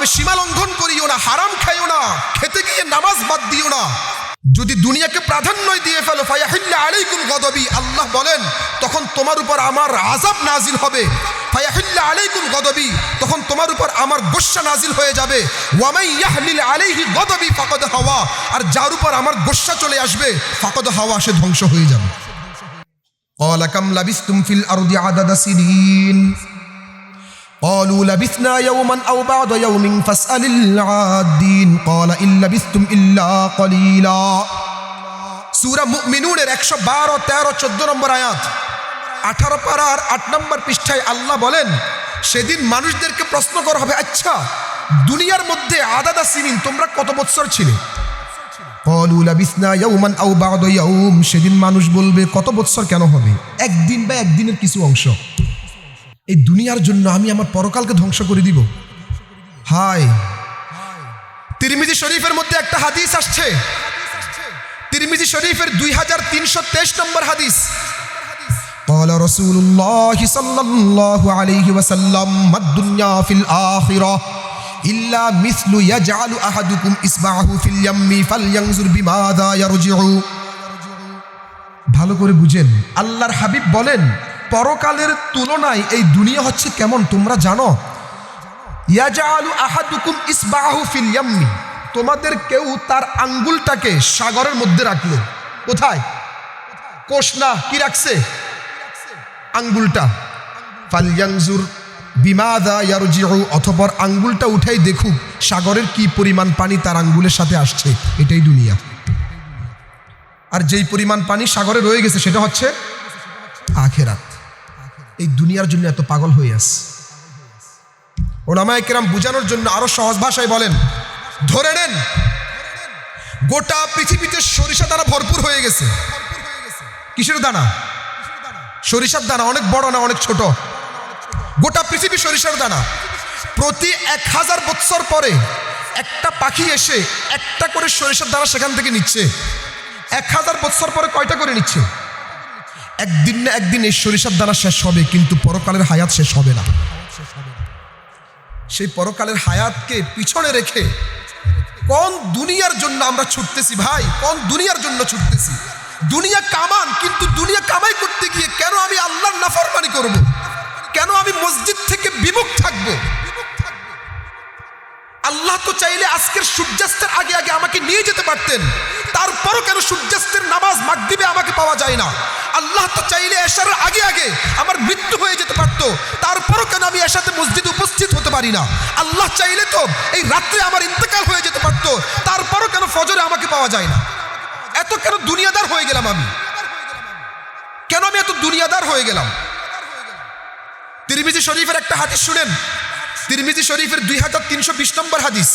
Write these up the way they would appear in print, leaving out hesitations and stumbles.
তবে সীমা লঙ্ঘন করিও না, হারাম খাইও না, খেতে গিয়ে নামাজ বাদ দিও না। যদি দুনিয়াকে প্রাধান্য দিয়ে ফেলো ফায়াহিল্লা আলাইকুম গদবি, আল্লাহ বলেন তখন তোমার উপর আমার আযাব নাজিল হবে। ফায়াহিল্লা আলাইকুম গদবি, তখন তোমার উপর আমার গোস্বা নাজিল হয়ে যাবে। ওয়ামাই ইয়াহলিল আলাইহি গদবি ফাকাদ হাওয়া, আর যার উপর আমার গোস্বা চলে আসবে ফাকাদ হাওয়া, সে ধ্বংস হয়ে যাবে। ক্বালা কাম লাবিসতুম ফিল আরদি আদাদা সিনিন قالوا لبثنا يوما أو بعض يوم فاسأل العادين قال إن لبثتم إلا قليلا। সূরা মুমিনুনের 112, 13, 14 নম্বর আয়াত, 18 পারার 8 নম্বর পৃষ্ঠায় আল্লাহ বলেন সেদিন মানুষদেরকে প্রশ্ন করা হবে, আচ্ছা দুনিয়ার মধ্যে আদাদা সিনিন তোমরা কত বছর ছিলে? قالوا لبثنا يوما أو بعض يوم, সেদিন মানুষ বলবে কত বছর কেন হবে, একদিন বা একদিনের কিছু অংশ। এই দুনিয়ার জন্য আমি আমার পরকালকে ধ্বংস করে দিব? হায়। তিরমিজি শরীফের মধ্যে একটা হাদিস আসছে, তিরমিজি শরীফের 2323 নম্বর হাদিস। قال رسول الله صلى الله عليه وسلم ما الدنيا في الآخرة إلا مثل يجعل أحدكم إصبعه في اليم فلينظر بماذا يرجع। ভালো করে বুঝেন, আল্লাহর হাবিব বলেন পরকালের তুলনায় এই দুনিয়া হচ্ছে কেমন তোমরা জানো? ইয়াজালু আহাদুকুম ইসবাহু ফিল ইয়াম্মি, তোমাদের কেউ তার আঙ্গুলটাকে সাগরের মধ্যে রাখলো। কোথায়? কোষ না, কি রাখছে? আঙ্গুলটা। ফালয়ানজুর বিমাযা ইয়ারজিউ, অতঃপর আঙ্গুলটা উঠাই দেখুক সাগরের কি পরিমাণ পানি তার আঙ্গুলের সাথে আসছে। এটাই দুনিয়া। আর যেই পরিমাণ পানি সাগরে রয়ে গেছে সেটা হচ্ছে আখিরাত। এই দুনিয়ার জন্য এত পাগল হয়ে আছে। উলামায়ে কেরাম বুঝানোর জন্য আরো সহজ ভাষায় বলেন, ধরে নেন গোটা পৃথিবীতে সরিষা দানা ভরপুর হয়ে গেছে। কিসের দানা? সরিষার দানা, অনেক বড় না অনেক ছোট, গোটা পৃথিবী সরিষার দানা। প্রতি 1000 বছর পরে একটা পাখি এসে একটা করে সরিষার দানা সেখান থেকে নিচ্ছে। 1000 বছর পরে কয়টা করে নিচ্ছে? একদিন না একদিন এই সরিষার দানা শেষ হবে, কিন্তু পরকালের হায়াত শেষ হবে না। সেই পরকালের হায়াতকে পিছনে রেখে কোন দুনিয়ার জন্য আমরা ছুটতেছি ভাই? কোন দুনিয়ার জন্য ছুটতেছি? দুনিয়া কামান, কিন্তু দুনিয়া কামাই করতে গিয়ে কেন আমি আল্লাহর নাফরমানি করব? কেন আমি মসজিদ থেকে বিমুখ থাকবো? আল্লাহ তো চাইলে আজকের সূর্যাস্তের আগে আগে আমাকে নিয়ে যেতে পারতেন, তারপরও কেন সূর্যাস্তের নামাজ মাগরিবে আমাকে পাওয়া যায় না? আল্লাহ তো চাইলে এশার আগে আগে আমার মৃত্যু হয়ে যেতে পারত, তারপরও কেন আমি এশাতে মসজিদে উপস্থিত হতে পারি না? আল্লাহ চাইলে তো এই রাত্রে আমার ইন্তেকাল হয়ে যেতে পারত, তারপরও কেন ফজরে আমাকে পাওয়া যায় না? এত কেন দুনিয়াদার হয়ে গেলাম আমি? কেন আমি এত দুনিয়াদার হয়ে গেলাম? তিরমিজি শরীফের একটা হাদিস শুনেন, তিরমিজি শরীফের 2320 নম্বর হাদিস।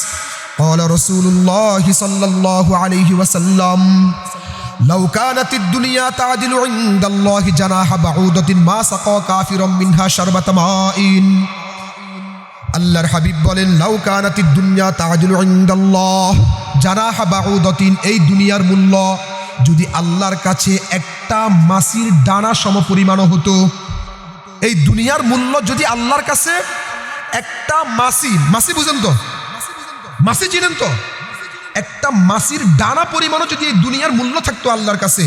قال رسول الله صلى الله عليه وسلم لو كانت الدنيا تعدل عند الله جناح بعوضة ما سقى كافرا منها شربة ماء। আল্লাহর হাবিব বলেন লাউ কানাতিদ দুনিয়া তাআদিলু ইনদাল্লাহ জানাহা বাউদাতিন, এই দুনিয়ার মূল্য যদি আল্লাহর কাছে একটা মাছির দানা সমপরিমাণ হতো। এই দুনিয়ার মূল্য যদি আল্লাহর কাছে একটা মাছি বুঝেন তো? মাছি চিনেন তো? একটা মাছির দানা পরিমাণও যদি এই দুনিয়ার মূল্য থাকতো আল্লাহর কাছে,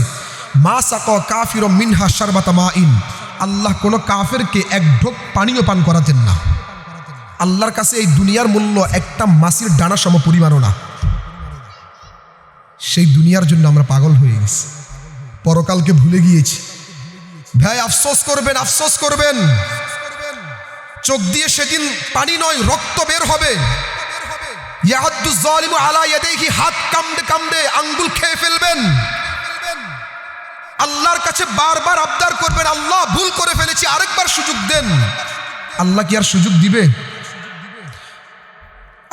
মা সাকা কাফির মিনহা শারবাতা মাইন, আল্লাহ কোনো কাফেরকে এক ঢোক পানিও পান করাতেন না। আল্লাহর কাছে এই দুনিয়ার মূল্য একটা মাছির দানা সম পরিমাণও না। সেই দুনিয়ার জন্য আমরা পাগল হয়ে গেছি, পরকালকে ভুলে গিয়েছি। ভাই আফসোস করবেন, আফসোস করবেন। চোখ দিয়ে সেদিন পানি নয় রক্ত বের হবে। ইয়াহাদ্দু যালিমু আলা ইয়াদাইহি, হাত কামড়ে কামড়ে আঙ্গুল খেয়ে ফেলবেন। আল্লাহর কাছে বারবার আবদার করবেন, আল্লাহ ভুল করে ফেলেছি, আরেকবার সুযোগ দেন। আল্লাহ কি আর সুযোগ দিবে?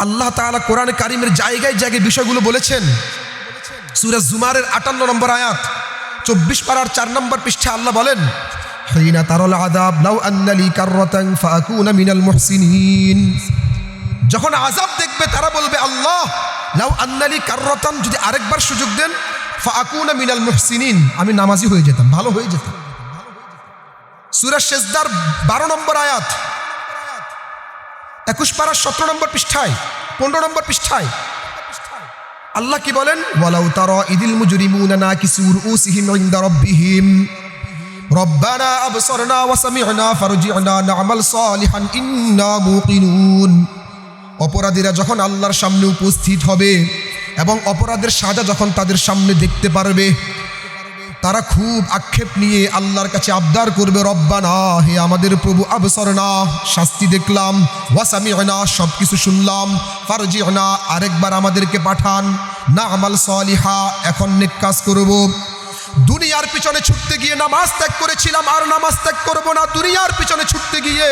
আল্লাহ তাআলা কোরআনে কারিমের জায়গায় জায়গায় বিষয়গুলো বলেছেন। সূরা জুমারের 58 নম্বর আয়াত, 24 পারার 4 নম্বর পৃষ্ঠা আল্লাহ বলেন হিনা তারাল আযাব লাউ আন্না লি কাররাতান ফাআকুনা মিনাল মুহসিনিন। যখন আযাব দেখবে তারা বলবে আল্লাহ লাউ আন্না লি কাররাতান, যদি আরেকবার সুযোগ দেন, ফাআকুনা মিনাল মুহসিনিন, আমি নামাজি হয়ে যেতাম, ভালো হয়ে যেতাম। সূরা সেজদার 12 নম্বর আয়াত, 21 পারা 17 নম্বর পৃষ্ঠায় 15 নম্বর পৃষ্ঠায় আল্লাহ কি বলেন, ওয়ালাউ তারা ইদিল মুজরিমুনা নাকিসু রুউসিহিম ইনদা রাব্বিহিম রব্বানা আবসারনা ওয়া সামি'না ফারজি'না না'মাল সালিহান ইন্না মুকিনুন। অপরাধীরা যখন আল্লাহর সামনে উপস্থিত হবে এবং অপরাধের সাজা যখন তাদের সামনে দেখতে পারবে, তারা খুব আক্ষেপ নিয়ে আল্লাহর কাছে আবদার করবে, রব্বানা, হে আমাদের প্রভু, আবসারনা, শাস্তি দেখলাম, ওয়া সামি'না, সব কিছু শুনলাম, ফারজি'না, আরেকবার আমাদেরকে পাঠান, না'মাল সালিহা, এখন নেক কাজ করব। দুনিয়ার পিছনে ছুটতে গিয়ে নামাজ ত্যাগ করেছিলাম, আর নামাজ ত্যাগ করব না। দুনিয়ার পিছনে ছুটতে গিয়ে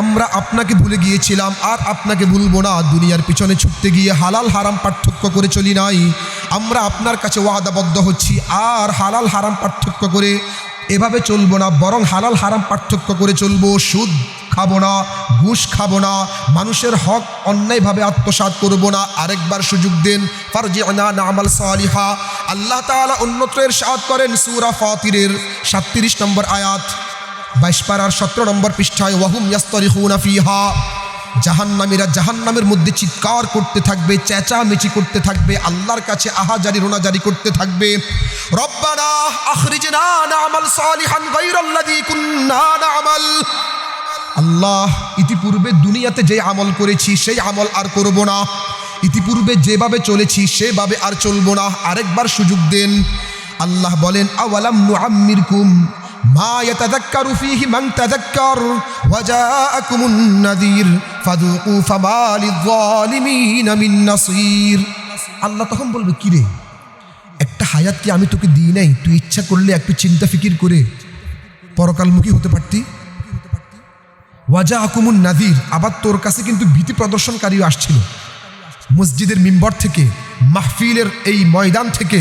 আমরা আপনাকে ভুলে গিয়েছিলাম, আর আপনাকে ভুলবো না। দুনিয়ার পিছনে ছুটতে গিয়ে হালাল হারাম পার্থক্য করে চলি নাই, আমরা আপনার কাছে ওয়াদাবদ্ধ হচ্ছি, আর হালাল হারাম পার্থক্য করে এভাবে চলবো না, বরং হালাল হারাম পার্থক্য করে চলবো। সুদ খাবো না, ঘুষ খাবো না, মানুষের হক অন্যায়ভাবে আত্মসাৎ করবো না। আরেকবার সুযোগ দেন, ফারজি'না না'মাল সালিহা। আল্লাহ তাআলা অন্যত্র ইরশাদ করেন সূরা ফাতিরের 37 নম্বর আয়াত, 22 পারার 17 নম্বর পৃষ্ঠায়, ওয়াহুম ইয়াস্তারিখুনা ফিহা, জাহান্নামীরা জাহান্নামের মধ্যে চিৎকার করতে থাকবে, চেঁচামেচি করতে থাকবে, আল্লাহর কাছে আহাজারি রোনাজারি করতে থাকবে, রব্বানা আখরিজনা না'মাল সালিহান গায়রাল্লাযী কুন্না না'মাল। আল্লাহ, ইতিপূর্বে দুনিয়াতে যে আমল করেছি সেই আমল আর করব না, ইতিপূর্বে যেভাবে চলেছি সেভাবে আর চলব না, আরেকবার সুযোগ দেন। আল্লাহ বলেন, আওয়ালাম নুআম্মিরকুম মা ইয়াতাযাক্কারু ফীহি মান তাযাক্কার ওয়া জাআকুমুন নাযীর ফাযুকু ফামা লিয-যালিমিনা মিন নাসীর। আল্লাহ তখন বলবে, কি রে, একটা হায়াত কি আমি তোকে দিই নাই? তুই ইচ্ছা করলে একটু চিন্তা ফিকির করে পরকালমুখী হতে পারতি। ওয়া জাআকুমুন নাযীর, আবার তোর কাছে কিন্তু ভীতি প্রদর্শনকারীও আসছিল। মসজিদের মিম্বর থেকে, মাহফিলের এই ময়দান থেকে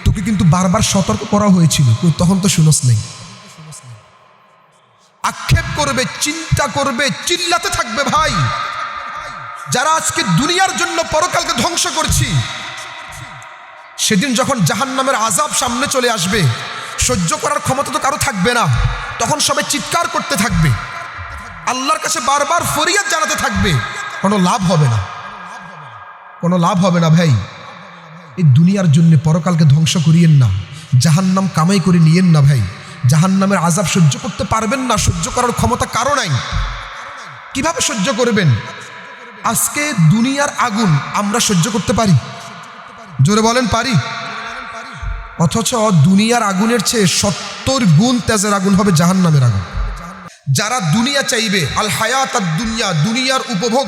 তোকে কিন্তু বারবার সতর্ক করা হয়েছিল, তখন তো শুনোস নাই। আক্ষেপ করবে, চিন্তা করবে, চিল্লাতে থাকবে। ভাই, যারা আজকে দুনিয়ার জন্য পরকালকে ধ্বংস করছি, সেদিন যখন জাহান্নামের আযাব সামনে চলে আসবে, সহ্য করার ক্ষমতা তো কারো থাকবে না, তখন সবাই চিৎকার করতে থাকবে, আল্লাহর কাছে বারবার ফরিয়াদ জানাতে থাকবে, কোনো লাভ হবে না, কোনো লাভ হবে না। ভাই, এই দুনিয়ার জন্য পরকালকে ধ্বংস করিয়েন না, জাহান্নাম কামাই করে নিয়েন না। ভাই, জাহান্নামের আযাব সহ্য করতে পারবেন না, সহ্য করার ক্ষমতা কারো নাই। কিভাবে সহ্য করবেন? আজকে দুনিয়ার আগুন আমরা সহ্য করতে পারি? জোরে বলেন, পারি? অথচ দুনিয়ার আগুনের চেয়ে 70 গুণ তেজের আগুন হবে জাহান্নামের আগুন। যারা দুনিয়া চাইবে, আল হায়াত আদ দুনিয়া, দুনিয়ার উপভোগ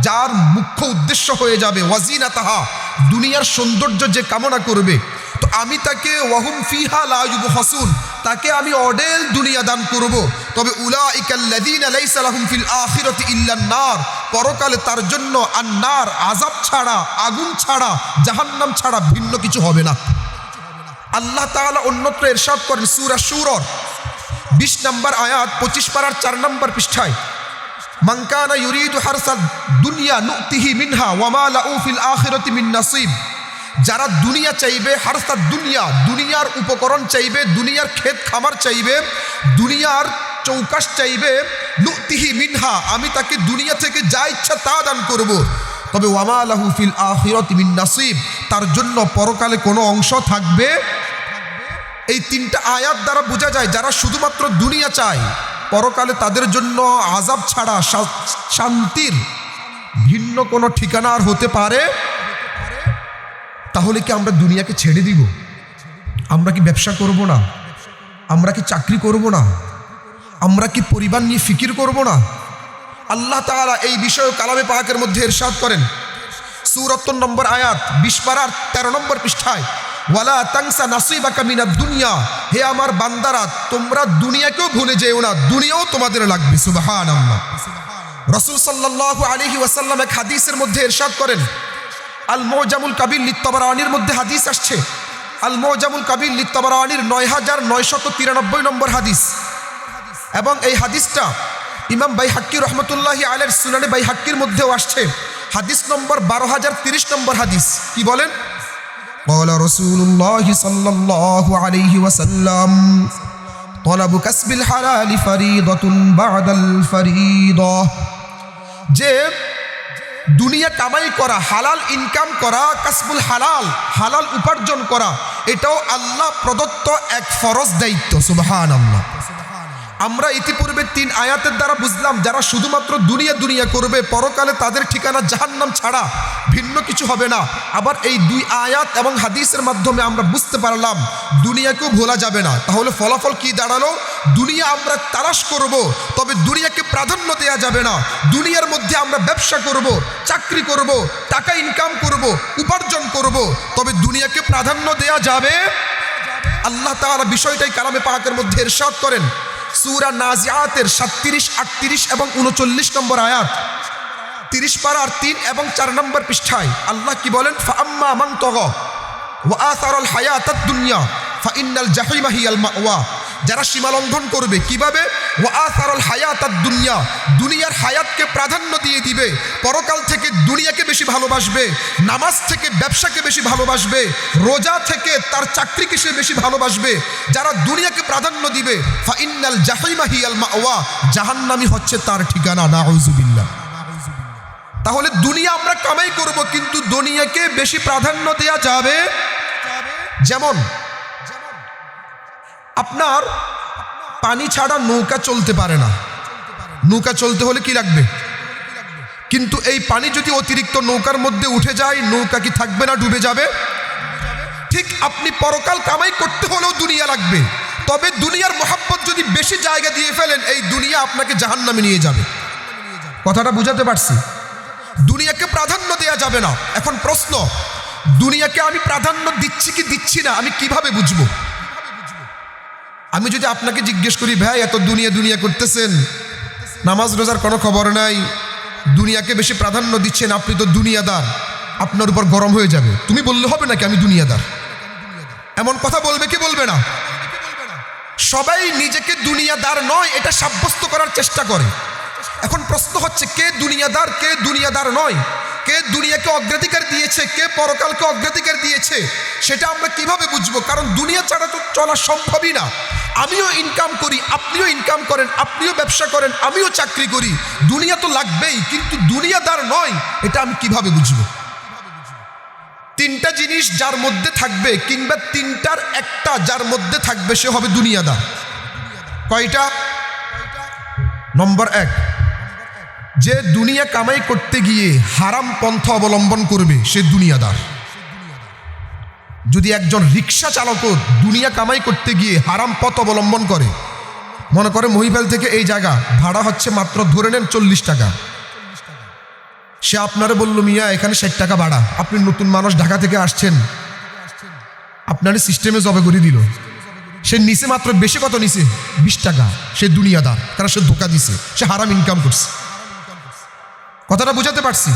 যার মুখ্য উদ্দেশ্য হয়ে যাবে, ওয়াজিনাতাহা, দুনিয়ার সৌন্দর্য যে কামনা করবে, তো আমি তাকে ওয়াহুম ফিহা লা ইউবখাসুন, তাকে আমি অডেল দুনিয়া দান করব। তবে উলাইকাল্লাযীনা লাইসা লাহুম ফিল আখিরাতি ইল্লান নার, পরকালে তার জন্য আন্নার, আযাব ছাড়া, আগুন ছাড়া, জাহান্নাম ছাড়া ভিন্ন কিছু হবে না। আল্লাহ তাআলা অন্যত্র ইরশাদ করেন সূরা শুরার 20 নম্বর আয়াত, 25 পারার 4 নম্বর পৃষ্ঠায়, মান কানা ইউরিদু হারসাদ দুনিয়া নুতিহি মিনহা ওয়া মা লাহু ফিল আখিরাতি মিন নাসিব। যারা দুনিয়া চাইবে, হারসাদ দুনিয়া, দুনিয়ার উপকরণ চাইবে, দুনিয়ার ক্ষেত খামার চাইবে, দুনিয়ার চৌকাশ চাইবে, নুতিহি মিনহা, আমি তাকে দুনিয়া থেকে যা ইচ্ছা তা দান করব। তবে ওয়া মা লাহু ফিল আখিরাতি মিন নাসিব, তার জন্য পরকালে কোনো অংশ থাকবে। এই 3টা আয়াত দ্বারা বোঝা যায়, যারা শুধুমাত্র দুনিয়া চায়, পরকালে তাদের জন্য আযাব ছাড়া শান্তির ভিন্ন কোনো ঠিকানা আর হতে পারে। তাহলে কি আমরা দুনিয়াকে ছেড়ে দিব? আমরা কি ব্যবসা করব না? আমরা কি চাকরি করব না? আমরা কি পরিবার নিয়ে ফিকির করব না? আল্লাহ তাআলা এই বিষয়ে কালামে পাকের মধ্যে ইরশাদ করেন সূরা ৭ নম্বর আয়াত, 20 পারার 13 নম্বর পৃষ্ঠায়, ওয়ালা তানসা নাসিবাকা মিনাদ দুনিয়া, হে আমার বান্দারা, তোমরা দুনিয়াকেও ভুলে যেও না, দুনিয়াও তোমাদের লাগবে। সুবহানাল্লাহ। রাসূল সাল্লাল্লাহু আলাইহি ওয়াসাল্লাম এক হাদিসের মধ্যে ইরশাদ করেন, আল মুজামুল কাবির লিত-তাবারানির মধ্যে হাদিস আসছে, আল মুজামুল কাবির লিত-তাবারানির ৯৯৯৩ নম্বর হাদিস, এবং এই হাদিসটা ইমাম বাইহাক্কি রহমতুল্লাহি আলাইহির সুনানে বাইহাক্কির মধ্যেও আসছে, হাদিস নম্বর ১২০৩০ নম্বর হাদিস। কি বলেন? قال رسول الله صلى الله عليه وسلم طلب كسب الحلال فريضة بعد الفريضة যে দুনিয়া কামাই করা, হালাল ইনকাম করা, কাসবুল হালাল, হালাল উপার্জন করা, এটাও আল্লাহ প্রদত্ত এক ফরজ দায়িত্ব। সুবহানাল্লাহ। আমরা ইতিপূর্বে 3 আয়াতের দ্বারা বুঝলাম যারা শুধুমাত্র দুনিয়া দুনিয়া করবে পরকালে তাদের ঠিকানা জাহান্নাম ছাড়া ভিন্ন কিছু হবে না। আবার এই 2 আয়াত এবং হাদিসের মাধ্যমে আমরা বুঝতে পারলাম দুনিয়াকেও ভোলা যাবে না। তাহলে ফলাফল কি দাঁড়ালো? দুনিয়া আমরা তালাশ করব, তবে দুনিয়াকে প্রাধান্য দেয়া যাবে না। দুনিয়ার মধ্যে আমরা ব্যবসা করব, চাকরি করব, টাকা ইনকাম করব, উপার্জন করব, তবে দুনিয়াকে প্রাধান্য দেয়া যাবে। আল্লাহ তাআলা বিষয়টাই কালামে পাকের মধ্যে ইরশাদ করেন সূরা নাজিআতের 37, 38 এবং 39 নম্বর আয়াত, 30 পারার 3 এবং 4 নম্বর পৃষ্ঠায় আল্লাহ কি বলেন? ফাআম্মা মান তাগা ওয়া আসারাল হায়াতাদ দুনিয়া ফাইন্নাল জাহিমা হিয়াল মাওয়া। যারা সীমা লঙ্ঘন করবে কিভাবে? ওয়া আসারাল হায়াতাদ দুনিয়া, দুনিয়ার হায়াতকে প্রাধান্য দিয়ে দিবে, পরকাল থেকে দুনিয়াকে বেশি ভালোবাসবে, নামাজ থেকে ব্যবসাকে বেশি ভালোবাসবে, রোজা থেকে তার চাকরিকে সে বেশি ভালোবাসবে। যারা দুনিয়াকে প্রাধান্য দিবে ফাইন্নাল জাহিমা হিয়াল মাওয়া, জাহান্নামই হচ্ছে তার ঠিকানা। নাউযুবিল্লাহ। তাহলে দুনিয়া আমরা কামাই করব, কিন্তু দুনিয়াকে বেশি প্রাধান্য দেয়া যাবে। যেমন আপনার পানি ছাড়া নৌকা চলতে পারে না, নৌকা চলতে হলে কি লাগবে? কিন্তু এই পানি যদি অতিরিক্ত নৌকার মধ্যে উঠে যায়, নৌকা কি থাকবে না, ডুবে যাবে? ঠিক আপনি পরকাল কামাই করতে হলেও দুনিয়া লাগবে, তবে দুনিয়ার মোহাব্বত যদি বেশি জায়গা দিয়ে ফেলেন এই দুনিয়া আপনাকে জাহান্নামে নিয়ে যাবে। কথাটা বুঝাতে পারছি? দুনিয়াকে প্রাধান্য দেয়া যাবে না। এখন প্রশ্ন, দুনিয়াকে আমি প্রাধান্য দিচ্ছি কি দিচ্ছি না আমি কিভাবে বুঝবো? আমি যদি আপনাকে জিজ্ঞেস করি ভাই এত দুনিয়া দুনিয়া করতেছেন, নামাজ রোজার কোনো খবর নাই, দুনিয়াকে বেশি প্রাধান্য দিচ্ছেন, আপনি তো দুনিয়াদার, আপনার উপর গরম হয়ে যাবে। তুমি বললে হবে নাকি আমি দুনিয়াদার? এমন কথা বলবে কি বলবে না? সবাই নিজেকে দুনিয়াদার নয় এটা সাব্যস্ত করার চেষ্টা করে। এখন প্রশ্ন হচ্ছে কে দুনিয়াদার, কে দুনিয়াদার নয়, কে দুনিয়াকে অগ্রাধিকার দিয়েছে, কে পরকালকে অগ্রাধিকার দিয়েছে, সেটা আমরা কিভাবে বুঝবো? কারণ দুনিয়া ছাড়া তো চলা সম্ভবই না। আমিও ইনকাম করি, আপনিও ইনকাম করেন, আপনিও ব্যবসা করেন, আমিও চাকরি করি, দুনিয়া তো লাগবেই, কিন্তু দুনিয়াদার নয় এটা আমি কিভাবে বুঝবো? 3টা জিনিস যার মধ্যে থাকবে, কিংবা 3টার একটা যার মধ্যে থাকবে সে হবে দুনিয়াদার। কয়টা? নম্বর 1, যে দুনিয়া কামাই করতে গিয়ে হারাম পন্থা অবলম্বন করবে সে দুনিয়াদার। যদি একজন রিক্সা চালকও দুনিয়া কামাই করতে গিয়ে হারাম পথ অবলম্বন করে, মনে করে মহিপাল থেকে এই জায়গা ভাড়া হচ্ছে মাত্র ধরে নেন 40 টাকা, সে আপনারে বলল মিয়া এখানে 60 টাকা ভাড়া, আপনি নতুন মানুষ ঢাকা থেকে আসছেন, আপনার সিস্টেমে জবে করে দিল, সে নিচে মাত্র বেশি কত নিচে 20 টাকা, সে দুনিয়াদার, কারণ সে ধোকা দিছে, সে হারাম ইনকাম করছে। কথাটা বুঝাতে পারছি?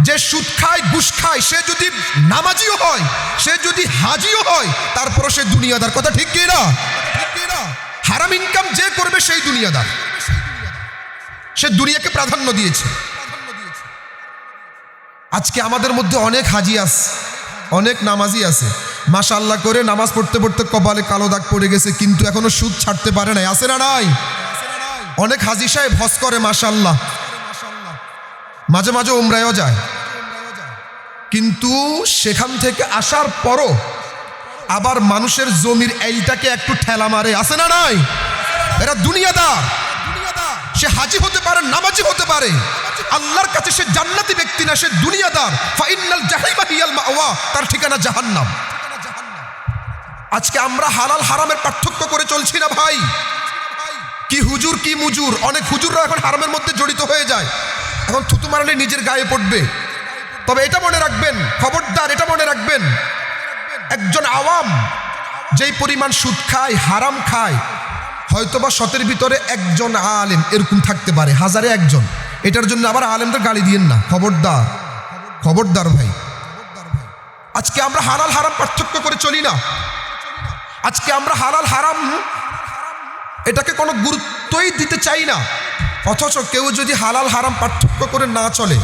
যে সুদ খায়, ঘুষ খায়, সে যদি নামাজিও হয়, সে যদি হাজিও হয়, তারপরও সে দুনিয়াদার। কথা ঠিক কি না? হারাম ইনকাম যে করবে সেই দুনিয়াদার, সে দুনিয়াকে প্রাধান্য দিয়েছে। আজকে আমাদের মধ্যে অনেক হাজি আছে, অনেক নামাজি আছে, মাশাআল্লাহ করে নামাজ পড়তে পড়তে কপালে কালো দাগ পড়ে গেছে, কিন্তু এখনো সুদ ছাড়তে পারে নাই। আছে না নাই? অনেক হাজি সাহেব হজ করে মাশাআল্লাহ, মাঝে মাঝে উমরায়ও যায়, কিন্তু সেখান থেকে আসার পরও আবার মানুষের জমির এইটাকে একটু ঠেলা মারে। আছে না নাই? এরা দুনিয়াদার। সে হাজি হতে পারে, নামাজি হতে পারে, আল্লাহর কাছে সে জান্নাতি ব্যক্তি না, সে দুনিয়াদার। ফাইন্নাল জাহিমা হিয়াল মাওয়া, তার ঠিকানা জাহান্নাম। আজকে আমরা হালাল হারামের পার্থক্য করে চলছি না ভাই। কি হুজুর কি মুজুর, অনেক হুজুররা এখন হারামের মধ্যে জড়িত হয়ে যায়, এখন থুতু মারলে নিজের গায়ে পড়বে। তবে এটা মনে রাখবেন, খবরদার এটা মনে রাখবেন, একজন আওয়াম যেই পরিমাণ সুদ খায়, হারাম খায়, হয়তোবা 100-এর ভিতরে একজন আলেম এরকম থাকতে পারে, 1000-এ একজন। এটার জন্য আবার আলেমদের গালি দিয়েন না, খবরদার, খবরদার ভাই। আজকে আমরা হালাল হারাম পার্থক্য করে চলি না। আজকে আমরা হালাল হারাম এটাকে কোনো গুরুত্বই দিতে চাই না। অথচ কেউ যদি হালাল হারাম পার্থক্য করে না চলে,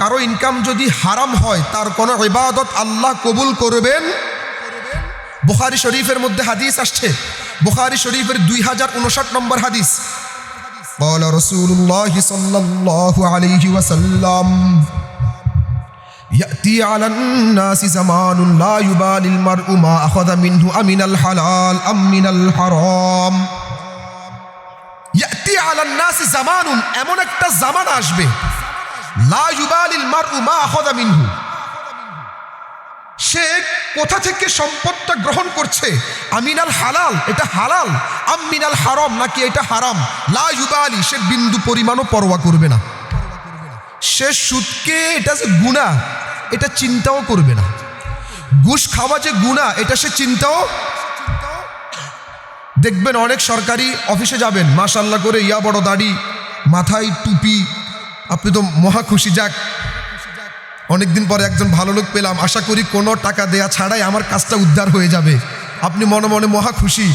কারো ইনকাম যদি হারাম হয়, তার কোনো ইবাদত আল্লাহ কবুল করবেন। বুখারী শরীফের মধ্যে হাদিস আসছে, বুখারী শরীফের 2059 নম্বর হাদিস, قال رسول الله صلى الله عليه وسلم يأتي على الناس زمان لا يبالي المرء ما أخذ منه أمن الحلال أم من الحرام يأتي على الناس زمان এমন একটা জামান আসবে لا يبالي المرء ما أخذ منه সে কোথা থেকে সম্পদটা গ্রহণ করছে আমিনাল হালাল এটা হালাল আমিনাল হারাম নাকি এটা হারাম লা ইউবালি সে বিন্দু পরিমাণও পরোয়া করবে না সে সুদকে এটা যে গুনাহ এটা চিন্তাও করবে না ঘুষ খাওয়া যে গুনাহ এটা সে চিন্তাও দেখবেন অনেক সরকারি অফিসে যাবেন মাশাআল্লাহ করে ইয়া বড় দাড়ি মাথায় টুপি আপনি তো মহা খুশি যাক অনেকদিন পরে একজন ভালো লোক পেলাম আশা করি কোনো টাকা দেয়া ছাড়াই আমার কাজটা উদ্ধার হয়ে যাবে আপনি মনে মনে মহা খুশি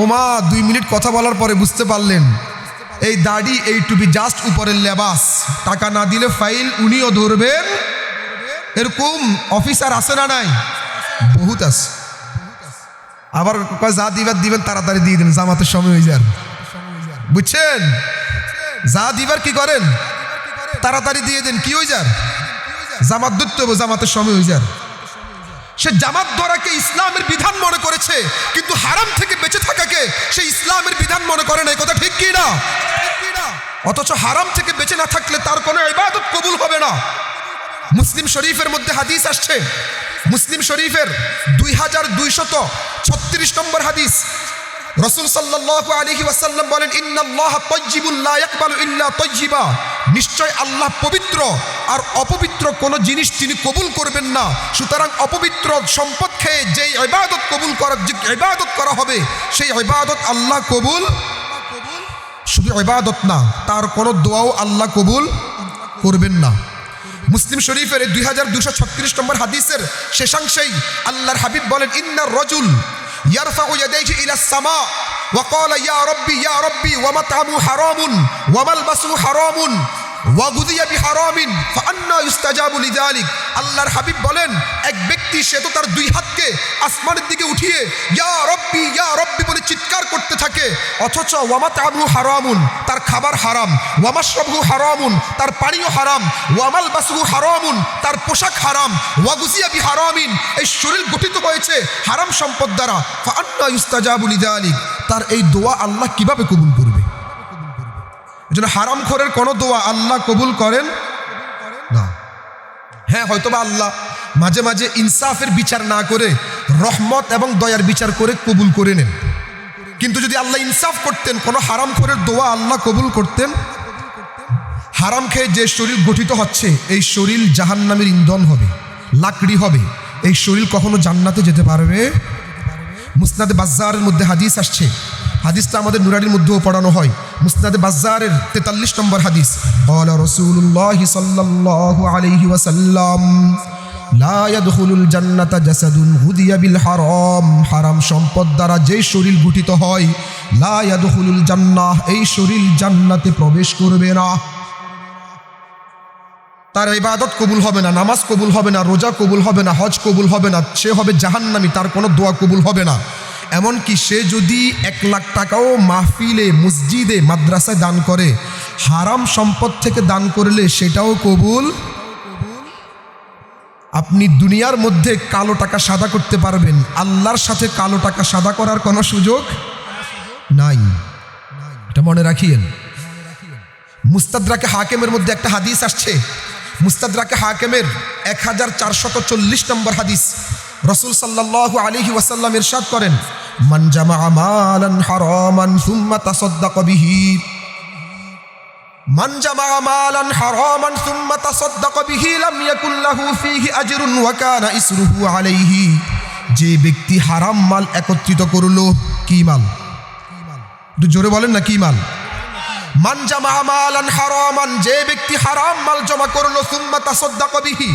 ওমা 2 মিনিট কথা বলার পরে বুঝতে পারলেন এই দাড়ি এই টুপি জাস্ট উপরের লেবাস টাকা না দিলে ফাইল উনিও ধরবেন এরকম অফিসার আছে না নাই বহুত আছে আবার যা দিবেন তাড়াতাড়ি দিয়ে দেন জামাতের সময় হয়ে যান বুঝছেন যা দিবার কি করেন তাড়াতাড়ি দিয়ে দেন কি হয়ে যান জামাত ধরতে হবে জামাতের সময় হয়ে যান সে জামাত ধরাকে ইসলামের বিধান মনে করেছে কিন্তু হারাম থেকে বেঁচে থাকাকে সে ইসলামের বিধান মনে করে না এই কথা ঠিক কি না অথচ হারাম থেকে বেঁচে না থাকলে তার কোনো ইবাদত কবুল হবে না মুসলিম শরীফের মধ্যে হাদিস আসছে মুসলিম শরীফের 2236 নম্বর হাদিস রাসূল সাল্লাল্লাহু আলাইহি ওয়াসাল্লাম বলেন ইন্নাল্লাহা তাইয়্যিবুন লা ইয়াকবালু ইল্লা তাইয়্যিবা নিশ্চয় আল্লাহ পবিত্র আর অপবিত্র কোন জিনিস তিনি কবুল করবেন না সুতরাং অপবিত্র সম্পদ খেয়ে যেই ইবাদত কবুল করা হবে সেই ইবাদত আল্লাহ কবুল শুধু ইবাদত না তার কোনো দোয়াও আল্লাহ কবুল করবেন না মুসলিম শরীফের 2236 নম্বর হাদিসের শেষাংশেই আল্লাহর হাবিব বলেন ইন্নার রাজুল ইয়ারফাউ ইয়াদাইহি ইলাস সামা ওয়া ক্বালা ইয়া রাব্বি ওয়া মাতআমু হারামুন ওয়া মালবাসু হারামুন ওয়া গুযিয়া বিহারামিন ফাআন্না ইস্তাজাবু লিযালিক আল্লাহর হাবিব বলেন এক ব্যক্তি সে তো তার দুই হাতকে আসমানের দিকে উঠিয়ে ইয়া রাব্বি বলে চিৎকার করতে থাকে অথচ ওয়া মাতআমু হারামুন তার খাবার হারাম ওয়া মাশরাবু হারামুন তার পানীয় হারাম ওয়া মালবাসু হারামুন তার পোশাক হারাম ওয়া গুযিয়া বিহারামিন এই শরীর গঠিত হয়েছে হারাম সম্পদ দ্বারা ফাআন্না ইস্তাজাবু লিযালিক তার এই দোয়া আল্লাহ কিভাবে কবুল করবে এজন্য হারামখোরের কোনো দোয়া আল্লাহ কবুল করেন না হ্যাঁ হয়তোবা আল্লাহ মাঝে মাঝে ইনসাফের বিচার না করে রহমত এবং দয়ার বিচার করে কবুল করে নেন কিন্তু যদি আল্লাহ ইনসাফ করতেন কোনো হারামখোরের দোয়া আল্লাহ কবুল করতেন হারাম খেয়ে যে শরীর গঠিত হচ্ছে এই শরীর জাহান্নামের ইন্ধন হবে লাকড়ি হবে এই শরীর কখনো জান্নাতে যেতে পারবে মুসনাদে বাজ্জারের মধ্যে হাদিস আসছে হাদিসটা আমাদের নুরানির মধ্যেও পড়ানো হয় মুসনাদে বাজ্জারের 43 নম্বর হাদিস ক্বালা রাসূলুল্লাহি সাল্লাল্লাহু আলাইহি ওয়াসাল্লাম লা ইয়াদখুলুল জান্নাতা জাসাদুন গুদিয়া বিল হারাম হারাম সম্পদ দ্বারা যে শরীর গঠিত হয় লা ইয়াদখুলুল জান্নাহ এই শরীর জান্নাতে প্রবেশ করবে না তার ইবাদত কবুল হবে না নামাজ কবুল হবে না রোজা কবুল হবে না হজ কবুল হবে না সে হবে জাহান্নামী তার কোনো দোয়া কবুল হবে না এমনকি সে যদি 1 লাখ টাকাও মাহফিলে মসজিদে মাদ্রাসায় দান করে হারাম সম্পদ থেকে দান করলে সেটাও কবুল আপনি দুনিয়ার মধ্যে কালো টাকা সাদা করতে পারবেন আল্লাহর সাথে কালো টাকা সাদা করার কোনো সুযোগ নাই এটা মনে রাখিয়েন মুস্তাদরাকে হাকিমের মধ্যে একটা হাদিস আসছে মুস্তাদরাকে হাকিমের 1440 নম্বর হাদিস রাসূল সাল্লাল্লাহু আলাইহি ওয়াসাল্লাম ইরশাদ করেন মান জামাআ মালান হারামান সুম্মা তাসাদদাকা বিহি মান জামাআ মালান হারামান সুম্মা তাসাদদাকা বিহি লাম ইয়াকুল লাহু ফীহি আজরুন ওয়া কানা ইসরুহু আলাইহি যে ব্যক্তি হারাম মাল একত্রিত করলো কি মাল একটু জোরে বলেন না কি মাল মান জামাআ মালান হারামান যে ব্যক্তি হারাম মাল জমা করলো সুম্মা তাসাদদাকা বিহি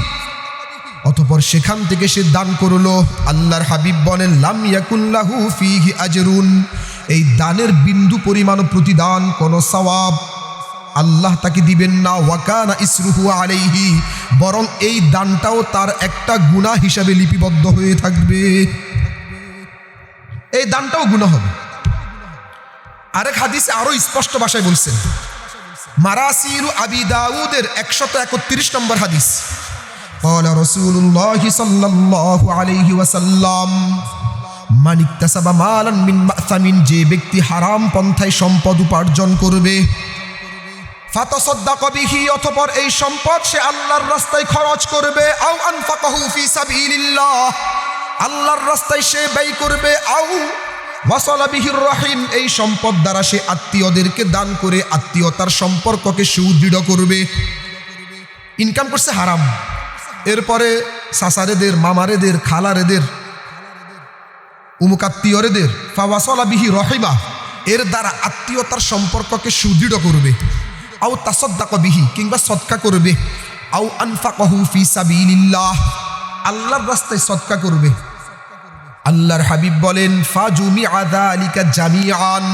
অতঃপর সেখান থেকে সে দান করলো আল্লাহর হাবিব বলেন লাম ইয়াকুল্লাহু ফীহি আজরুন এই দানের বিন্দু পরিমাণ প্রতিদান কোনো সওয়াব আল্লাহ তাকে দিবেন না ওয়া কানা ইসরুহু আলাইহি বরং এই দানটাও তার একটা গুনাহ হিসাবে লিপিবদ্ধ হয়ে থাকবে এই দানটাও গুনাহ হবে আরেক হাদিসে আরো স্পষ্ট ভাষায় বলছেন মারাসিলু আবি দাউদের 131 নম্বর হাদিস। قال رسول الله صلى الله عليه وسلم মান ইকতাসাবা মালান মিন মা'সামিন, যে ব্যক্তি হারাম পন্থায় সম্পদ উপার্জন করবে, ফাতাসাদ্দাকা বিহি, অতঃপর এই সম্পদ সে আল্লাহর রাস্তায় খরচ করবে, আও আনফাকাহু ফি সাবিলিল্লাহ, আল্লাহর রাস্তায় সে ব্যয় করবে, আও ওয়াসালা বিহির রহিম, এই সম্পদ দ্বারা সে আত্মীয়দেরকে দান করে আত্মীয়তার সম্পর্ককে সুদৃঢ় করবে। ইনকাম করছে হারাম, এরপরে সাসারেদের, মামারেদের, খালারেদের, উমুকাত্মীয়রেদের, ফাওয়াসালা বিহি রহিমা, এর দ্বারা আত্মীয়তার সম্পর্ককে সুদৃঢ় করবে, আও তাসাদ্দাকা বিহি, কিংবা সদকা করবে, আও আনফাকাহু ফি সাবিলিল্লাহ, আল্লাহর রাস্তায় সদকা করবে। আল্লাহর হাবিব বলেন ফাজুমিআ যালিকা জামিআন,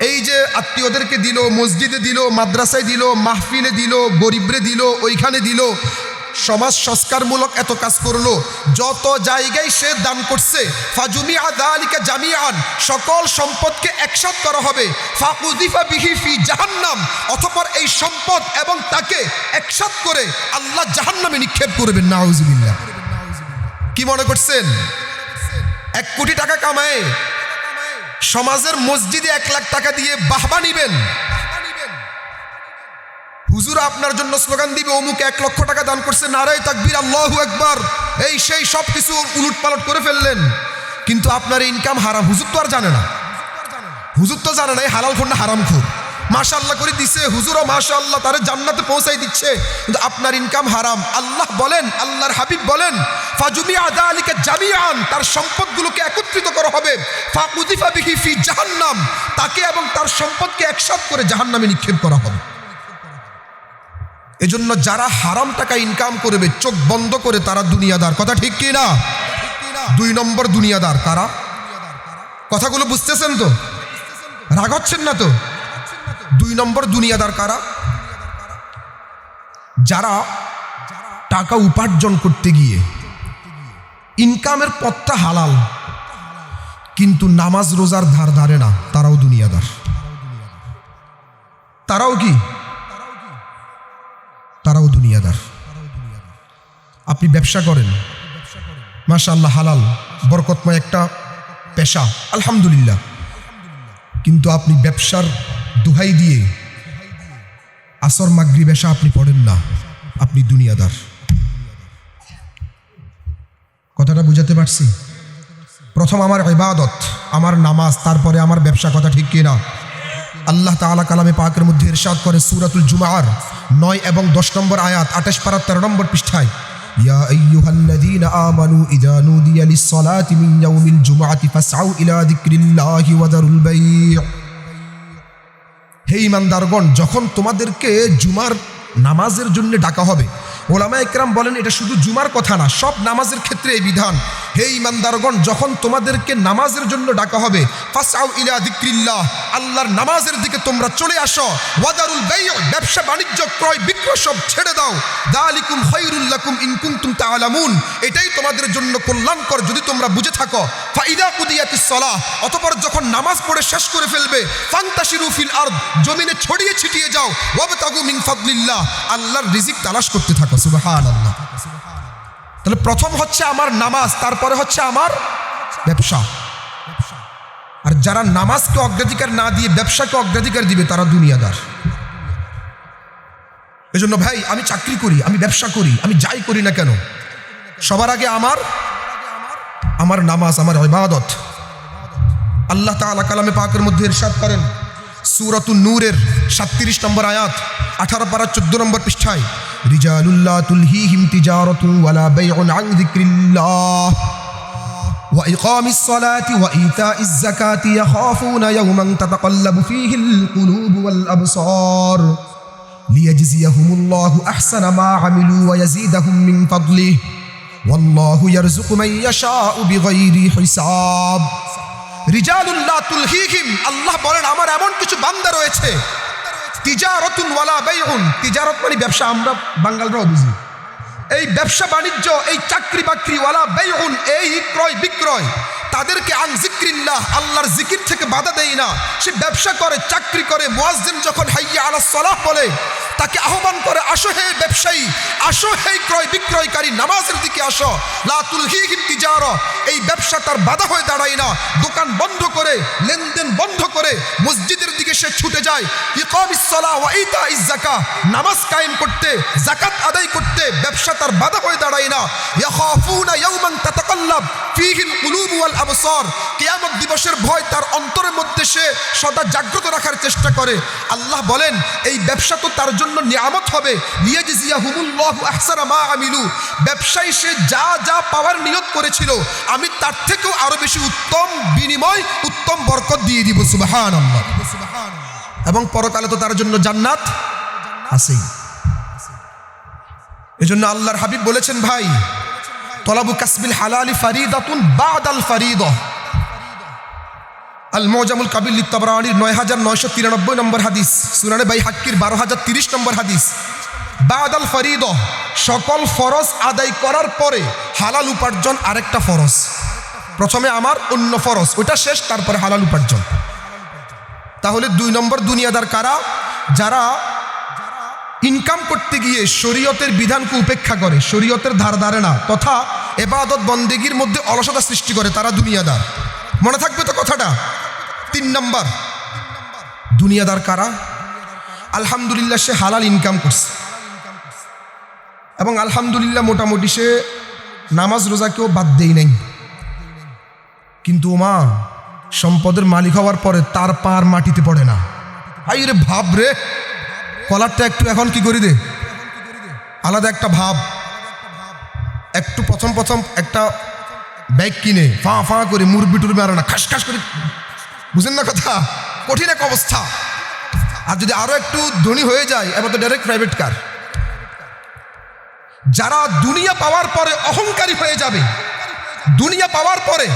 এই যে আত্মীয়দেরকে দিল, মসজিদে দিল, মাদ্রাসায় দিল, মাহফিলে দিল, গরিবরে দিল, ওইখানে দিল, সমাজ সংস্কারমূলক এত কাজ করলো, যত জায়গায় সে দান করছে, ফাজুমিআ যালিকা জামিআন, সকল সম্পদকে একসাথ করা হবে, ফাকুযিফা বিহি ফি জাহান্নাম, অতঃপর এই সম্পদ এবং তাকে একসাথ করে আল্লাহ জাহান্নামে নিক্ষেপ করবেন। নাউযুবিল্লাহ। কি মনে করছেন 1 কোটি টাকা কামায়ে সমাজের মসজিদে 1 লাখ টাকা দিয়ে বাহবা নিবেন? হুজুর আপনার জন্য স্লোগান দিবে, অমুক 1 লক্ষ টাকা দান করছে, নারায়ে তাকবীর, আল্লাহু আকবার, এই সেই সব কিছু উলটপালট করে ফেললেন, কিন্তু আপনার ইনকাম হারাম। হুজুর তো আর জানে না, হুজুর তো জানে না এই হালাল খোর না হারাম খোর। মাশাআল্লাহ করে দিছে হুজুরও, মাশাআল্লাহ তারে জান্নাতে পৌঁছাই দিচ্ছে, কিন্তু আপনার ইনকাম হারাম। আল্লাহ বলেন, আল্লাহর হাবিব বলেন ফাজুমিআ যালিকা জামিআন, তার সম্পদগুলোকে একত্রিত করা হবে, ফাকুযিফা বিহি ফি জাহান্নাম, তাকে এবং তার সম্পদকে একসাথ করে জাহান্নামে নিক্ষেপ করা হবে। এজন্য যারা হারাম টাকা ইনকাম করবে চোখ বন্ধ করে তারা দুনিয়াদার। কথা ঠিক কি না? 2 নম্বর দুনিয়াদার কারা? কথাগুলো বুঝতেছেন তো? রাগ হচ্ছেন না তো? 2 নম্বর দুনিয়াদার কারা? যারা টাকা উপার্জন করতে গিয়ে ইনকামের পথটা হালাল কিন্তু নামাজ রোজার ধার ধারে না, তারাও দুনিয়াদার। তারাও কি? তারাও দুনিয়াদার। আপনি ব্যবসা করেন, মাশাআল্লাহ হালাল বরকতময় একটা পেশা, আলহামদুলিল্লাহ, কিন্তু আপনি ব্যবসার দোহাই দিয়ে আসর মাগরিব এশা আপনি পড়েন না, আপনি দুনিয়াদার। কথাটা বুঝাতে পারছি? প্রথম আমার ইবাদত, আমার নামাজ, তারপরে আমার ব্যবসা। কথা ঠিক কি না? আল্লাহ তাআলা কালামে পাকের মধ্যে ইরশাদ করে সূরাতুল জুমআর 9 এবং 10 নম্বর আয়াত, 28 পারা 13 নম্বর পৃষ্ঠায়, ইয়া আইয়ুহাল্লাযীনা আমানু ইযা নুদিয়া লিস-সালাতি মিন ইয়াউমিল জুমআতি ফাসআউ ইলা যিকরিল্লাহি ওয়া যারুল বাই'। হে ঈমানদারগণ, যখন তোমাদেরকে জুমার নামাজের জন্য ডাকা হবে, ওলামায়ে কেরাম বলেন এটা শুধু জুমার কথা না, সব নামাজের ক্ষেত্রে এই বিধান। হে ঈমানদারগণ, যখন তোমাদেরকে নামাজের জন্য ডাকা হবে, ফাসআউ ইলা যিকরিল্লাহ, আল্লাহর নামাজের দিকে তোমরা চলে আসো, ওয়াদারুল বাই', ব্যবসা বাণিজ্য ক্রয় বিক্রয় সব ছেড়ে দাও, যালিকুম খায়রুল লাকুম ইন কুনতুম তা'লামুন, এটাই তোমাদের জন্য কল্যাণকর যদি তোমরা বুঝে থাকো। ফাইদা কুদিয়াতিস সালাহ, অতঃপর যখন নামাজ পড়ে শেষ করে ফেলবে, ফান্তাশিরু ফিল আরদ, জমিনে ছড়িয়ে ছিটিয়ে যাও, ওয়াবতাগু মিন ফাদলিল্লাহ, আল্লাহর রিজিক তালাশ করতে থাকো। সুবহানাল্লাহ। তাহলে প্রথম হচ্ছে আমার নামাজ, তারপরে হচ্ছে আমার ব্যবসা। আর যারা নামাজকে অগ্রাধিকার না দিয়ে ব্যবসাকে অগ্রাধিকার দিবে তারা দুনিয়াদার। এজন্য ভাই, আমি চাকরি করি, আমি ব্যবসা করি, আমি যাই করি না কেন, সবার আগে আমার নামাজ, আমার ইবাদত। আল্লাহ তাআলা কালামে পাকের মধ্যে ইরশাদ করেন সূরাতুন নূরের 37 নম্বর আয়াত, 18 পারা 14 নম্বর পৃষ্ঠায়, রিজালুল্লাহ তুলহিহিম তিজারাতু ওয়ালা বাইউন আন যিকরিল্লাহ ওয়া ইকামিস সালাতি ওয়া ইতাইজ যাকাতি ইয়াখাফুনা ইয়াওমান তাতাকাল্লাবু ফীহিল কুলুবু ওয়াল আবসার লিয়াজজিয়াহুমুল্লাহু আহসানা মা আমিলু ওয়া ইয়াজিদাহুম মিন ফাদলিহি ওয়াল্লাহু ইয়ারযুকু মান ইয়াশাউ বিগাইরি হিসাব। রিজালুল্লাহ তুলহিহিম, আল্লাহ বলেন আমার এমন কিছু বান্দা রয়েছে, তিজারাতুন ওয়ালা বাইউন, তিজারত মানে ব্যবসা, আমরা বাঙালরাও বুঝি, এই ব্যবসা বাণিজ্য, এই চাকরি বাকরি, ওয়ালা বাইউন এই ক্রয় বিক্রয়, তাদেরকে আন যিকরিল্লাহ, আল্লাহর জিকির থেকে বাধা দেই না। সে ব্যবসা করে, চাকরি করে, মুয়াজ্জিন যখন হাইয়া আলাস সালাহ বলে তাকে আহ্বান করে, আসো হে ব্যবসায়ী, আসো হে ক্রয় বিক্রয়কারী, নামাজের দিকে আসো। লা তুলহিহিম তিজারা, এই ব্যবসা তার বাধা হয়ে দাঁড়ায় না। দোকান বন্ধ করে, লেনদেন বন্ধ করে মসজিদের দিকে সে ছুটে যায়। ইকামিস সালাহ ওয়া ইতাইজ যাকাত, নামাজ কায়েম করতে, যাকাত আদায় করতে ব্যবসা তার বাধা হয়ে দাঁড়ায় না। ইয়াখাফুনা ইয়াওমান তাতাকাল্লাব ফীহিল কুলুব ওয়াল আবসার, কিয়ামত দিবসের ভয় তার অন্তরের মধ্যে সে সদা জাগ্রত রাখার চেষ্টা করে। আল্লাহ বলেন এই ব্যবসা তো তার জন্য নিয়ামত হবে। লিয়াজজিয়াহুমুল্লাহু আহসানা মা আমিলু, ব্যবসায়ী সে যা যা পাওয়ার নিয়ত করেছিল আমি তার থেকেও আরো বেশি উত্তম বিনিময়, উত্তম বরকত দিয়ে দিব। সুবহানাল্লাহ। এবং পরকালে তো তার জন্য জান্নাত আছেই। এজন্য আল্লাহর হাবিব বলেছেন, ভাই তলাবু কাসবিল হালালি ফারিদাতুন বাদাল ফারিদাহ। আল মুজামুল কাবির লিত-তাবরানীর ৯৯৯৯ নম্বর হাদিস, সুনানে বাইহাক্কির ১২০৩০ নম্বর হাদিস। বাদাল ফারিদাহ, সকল ফরজ আদায় করার পরে হালাল উপার্জন আরেকটা ফরজ। প্রথমে আমার অন্য ফরজ, ওটা শেষ, তারপরে হালাল উপার্জন। তাহলে ২ নম্বর দুনিয়াদার কারা? যারা ইনকাম করতে গিয়ে শরীয়তের বিধানকে উপেক্ষা করে, শরীয়তের ধার ধারে না, তথা ইবাদত বন্দেগীর মধ্যে অলসতা সৃষ্টি করে, তারা দুনিয়াদার। মনে থাকবে তো কথাটা। ৩ নম্বর দুনিয়াদার কারা? আলহামদুলিল্লাহ সে হালাল ইনকাম করছে এবং আলহামদুলিল্লাহ মোটামুটি সে নামাজ রোজাকেও বাদ দেই নাই, কিন্তু মা সম্পদের মালিক হওয়ার পরে তার পার মাটিতে পড়ে না। আই রে ভাব রে, কলারটা একটু এখন কি করি দে, আলাদা একটা ভাব। একটু প্রথম একটা ব্যাগ কিনে ফা করে মুরব্বি টুরবি মারে না, খাস খাস করে, বুঝেন না কথা? কঠিন এক অবস্থা। আর যদি আরো একটু ধনী হয়ে যায় এবার তো ডাইরেক্ট প্রাইভেট কার। যারা দুনিয়া পাওয়ার পরে অহংকারী হয়ে যাবে, দুনিয়া পাওয়ার পরে